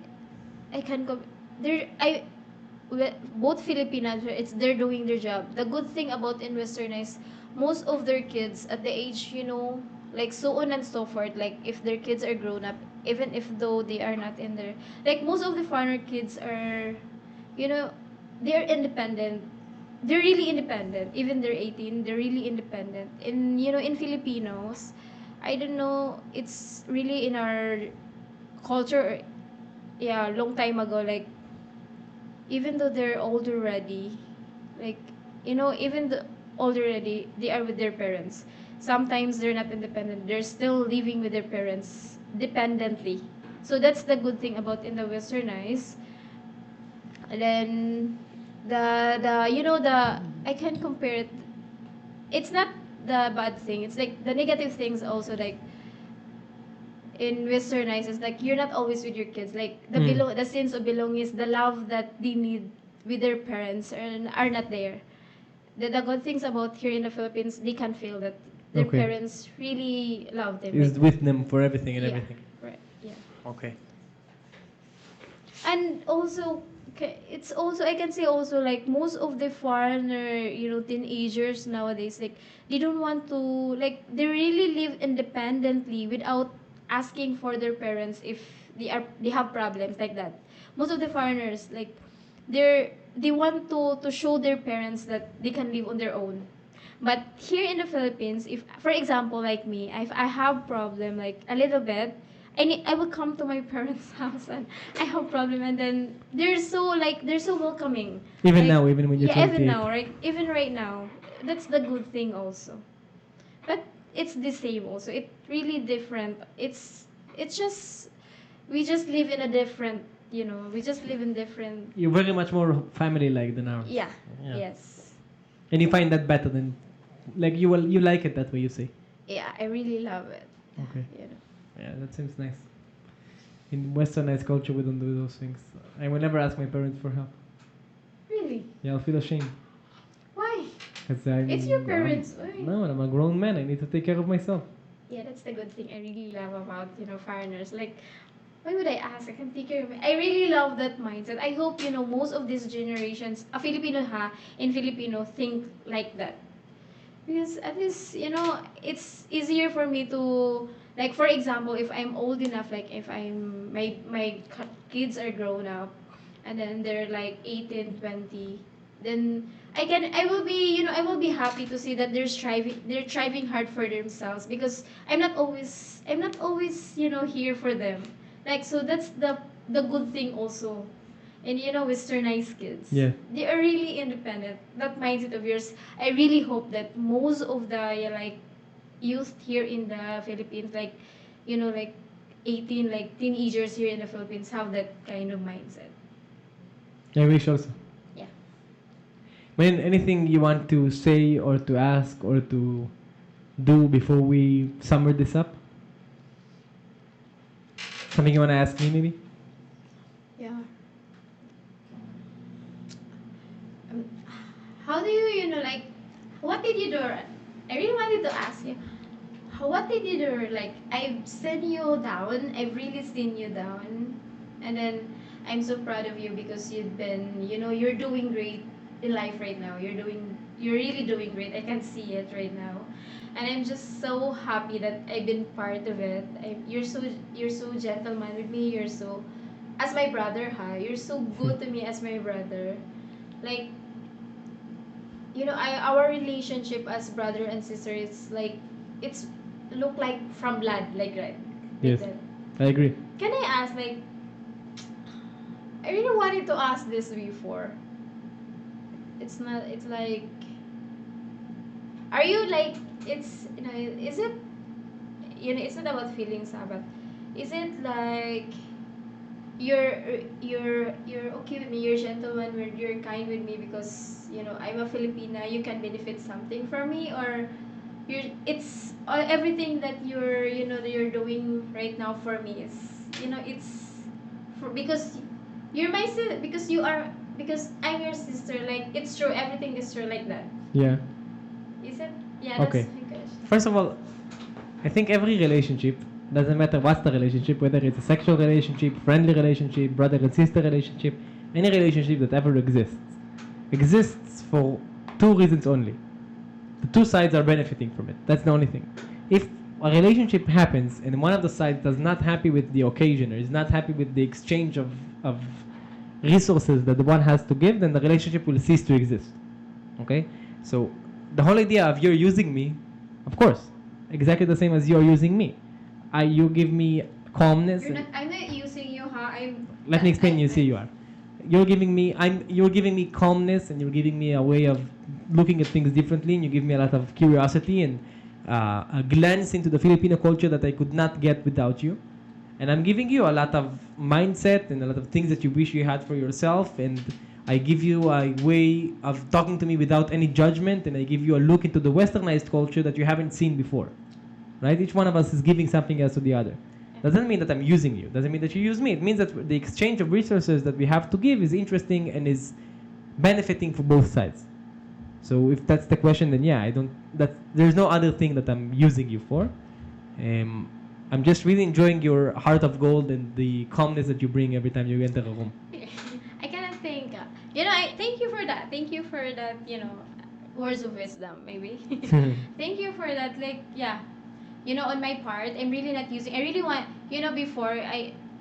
Speaker 2: I can go there. Both Filipinas, it's they're doing their job. The good thing about in Western is most of their kids at the age, like, so on and so forth. Like, if their kids are grown up, even if though they are not in there, like, most of the foreigner kids are, you know, they're independent. They're really independent. Even they're 18, they're really independent. In Filipinos, I don't know, it's really in our culture, yeah, long time ago, like, even though they're older already, like, even the older already, they are with their parents. Sometimes they're not independent. They're still living with their parents dependently. So that's the good thing about in the westernized. And then the I can compare it. It's not the bad thing. It's like the negative things also, like in westernized, it's like you're not always with your kids. Like the sense of belonging is the love that they need with their parents are not there. The good things about here in the Philippines, they can feel that their
Speaker 1: Okay.
Speaker 2: parents really love them.
Speaker 1: Is
Speaker 2: Like,
Speaker 1: with them for everything and
Speaker 2: yeah,
Speaker 1: everything.
Speaker 2: right, yeah.
Speaker 1: Okay.
Speaker 2: And also, it's also, I can say also, like, most of the foreigner, teenagers nowadays, like, they don't want to, like, they really live independently without asking for their parents if they have problems, like that. Most of the foreigners, like, they want to show their parents that they can live on their own. But here in the Philippines, if for example like me, if I have problem like a little bit, I will come to my parents' house and I have problem, and then they're so welcoming.
Speaker 1: Even
Speaker 2: Like
Speaker 1: now, even when you're
Speaker 2: yeah, even
Speaker 1: 28.
Speaker 2: now, right? Even right now, that's the good thing also. But it's the same also. It really different. It's just we just live in a different, we just live in different.
Speaker 1: You're very much more family-like than ours.
Speaker 2: Yeah.
Speaker 1: Yeah.
Speaker 2: Yes.
Speaker 1: And you find that better than, like you like it that way, you say.
Speaker 2: Yeah, I really love it.
Speaker 1: Okay.
Speaker 2: You know.
Speaker 1: Yeah, that seems nice. In westernized culture, we don't do those things. I will never ask my parents for help.
Speaker 2: Really?
Speaker 1: Yeah, I'll feel ashamed.
Speaker 2: Why?
Speaker 1: Because I'm.
Speaker 2: It's your parents. Why?
Speaker 1: No, I'm a grown man. I need to take care of myself.
Speaker 2: Yeah, that's the good thing I really love about, foreigners. Like, why would I ask? I can take care of it. I really love that mindset. I hope, most of these generations, a Filipino in Filipino think like that. Because at least, it's easier for me to, like, for example, if I'm old enough, like, if kids are grown up, and then they're like 18, 20, then I will be happy to see that they're striving hard for themselves, because I'm not always, here for them. Like, so that's the good thing also. And westernized kids,
Speaker 1: Yeah.
Speaker 2: they are really independent. That mindset of yours, I really hope that most of the, yeah, like, youth here in the Philippines, like, like 18, like teenagers here in the Philippines, have that kind of mindset.
Speaker 1: I wish also.
Speaker 2: Yeah.
Speaker 1: Man, anything you want to say or to ask or to do before we summer this up? Something you want to ask me, maybe?
Speaker 2: Yeah. Um, how do you, like, what did you do? I really wanted to ask you, what did you do? Like, I've seen you down, I've really seen you down, and then I'm so proud of you because you've been, you're doing great in life right now. You're really doing great. I can see it right now, and I'm just so happy that I've been part of it. You're so gentleman with me. You're so, as my brother, you're so good to me as my brother. Like, our relationship as brother and sister is like, it's look like from blood, like, right, like
Speaker 1: Yes.
Speaker 2: that.
Speaker 1: I agree.
Speaker 2: Can I ask, like, I really wanted to ask this before. It's like, are you like, it's, is it, it's not about feelings, but is it like, you're okay with me, you're gentleman, you're kind with me because, I'm a Filipina, you can benefit something from me, or it's everything that that you're doing right now for me is, it's for, because you're my sister, because I'm your sister, like, it's true, everything is true, like that.
Speaker 1: Yeah.
Speaker 2: Is it? Yeah, that's
Speaker 1: Okay.
Speaker 2: my question.
Speaker 1: First of all, I think every relationship, doesn't matter what's the relationship, whether it's a sexual relationship, friendly relationship, brother and sister relationship, any relationship that ever exists for two reasons only. The two sides are benefiting from it. That's the only thing. If a relationship happens and one of the sides does not happy with the occasion or is not happy with the exchange of resources that the one has to give, then the relationship will cease to exist. Okay? So the whole idea of you're using me, of course, exactly the same as you're using me. You give me calmness.
Speaker 2: I'm not using you,
Speaker 1: Let me explain. You see, you are. You're giving me calmness, and you're giving me a way of looking at things differently, and you give me a lot of curiosity and a glance into the Filipino culture that I could not get without you. And I'm giving you a lot of mindset and a lot of things that you wish you had for yourself. And I give you a way of talking to me without any judgment, and I give you a look into the westernized culture that you haven't seen before. Right? Each one of us is giving something else to the other. Doesn't mean that I'm using you. Doesn't mean that you use me. It means that the exchange of resources that we have to give is interesting and is benefiting for both sides. So if that's the question, then yeah, I don't. There's no other thing that I'm using you for. I'm just really enjoying your heart of gold and the calmness that you bring every time you enter a room.
Speaker 2: I cannot think. I thank you for that. Thank you for that. Words of wisdom, maybe. Thank you for that. Like, yeah, on my part, I'm really not using. I really want, before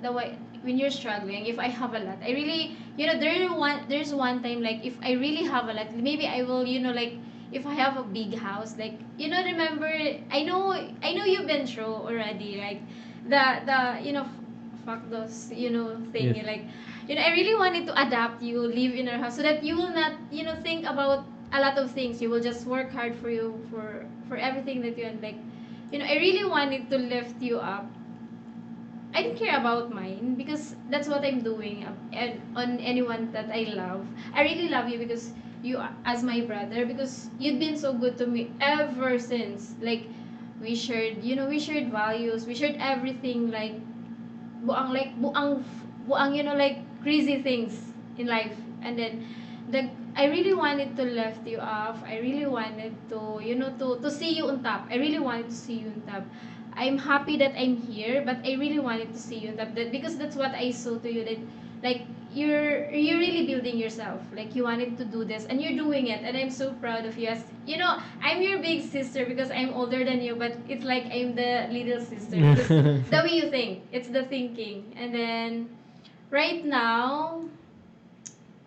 Speaker 2: the way when you're struggling, if I have a lot, I really, there's one time, like, if I really have a lot, maybe I will, like, if I have a big house, like, remember, I know you've been through already, like the fuck those, thing,
Speaker 1: Yes.
Speaker 2: like, I really wanted to adapt you, live in our house, so that you will not, think about a lot of things. You will just work hard for you, for everything that you want, like, I really wanted to lift you up. I don't care about mine because that's what I'm doing, and on anyone that I love. I really love you because you are as my brother, because you've been so good to me ever since. Like, we shared values, we shared everything, like buang, like crazy things in life. And then I really wanted to lift you up. I really wanted to, to see you on top. I really wanted to see you on top. I'm happy that I'm here, but I really wanted to see you on top. Because that's what I saw to you, that like you're really building yourself. Like, you wanted to do this and you're doing it, and I'm so proud of you. As I'm your big sister because I'm older than you, but it's like I'm the little sister because the way you think, it's the thinking. And then right now,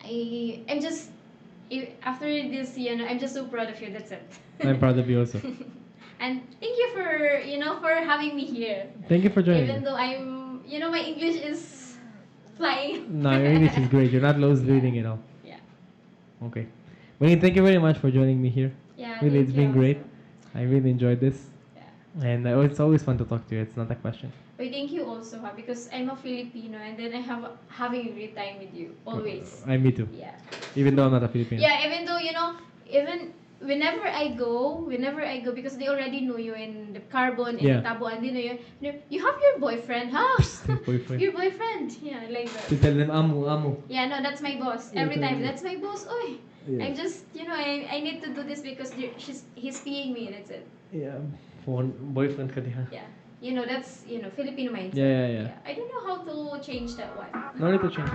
Speaker 2: I'm just after this, I'm just so proud of you. That's it.
Speaker 1: I'm proud of you also.
Speaker 2: And thank you for for having me here.
Speaker 1: Thank you for joining
Speaker 2: Even
Speaker 1: me.
Speaker 2: though I'm my English is flying.
Speaker 1: No, your English is great. You're not low reading at all.
Speaker 2: Yeah.
Speaker 1: Okay. Wayne, thank you very much for joining me here.
Speaker 2: Yeah.
Speaker 1: Really,
Speaker 2: Thank
Speaker 1: it's
Speaker 2: you
Speaker 1: been great.
Speaker 2: also.
Speaker 1: I really enjoyed this.
Speaker 2: Yeah.
Speaker 1: And it's always fun to talk to you. It's not a question.
Speaker 2: But thank you also, ha, because I'm a Filipino, and then I have having a great time with you always.
Speaker 1: Me too.
Speaker 2: Yeah.
Speaker 1: Even though I'm not a Filipino.
Speaker 2: Yeah, even though, even whenever I go, because they already know you in the Carbon, in
Speaker 1: Yeah.
Speaker 2: Tabuan, they know you. You have your boyfriend, huh?
Speaker 1: Boyfriend.
Speaker 2: Your boyfriend. Yeah, like
Speaker 1: To
Speaker 2: that.
Speaker 1: tell them, amu, amu.
Speaker 2: Yeah, no, that's my boss.
Speaker 1: Yeah,
Speaker 2: Every
Speaker 1: tell
Speaker 2: time,
Speaker 1: them.
Speaker 2: that's my boss. Oy.
Speaker 1: Yeah.
Speaker 2: I'm just, I need to do this because he's paying me. That's it.
Speaker 1: Yeah. Phone boyfriend ka diha.
Speaker 2: Yeah. That's, Filipino mindset.
Speaker 1: Yeah.
Speaker 2: I don't know how to change that one.
Speaker 1: No need to change.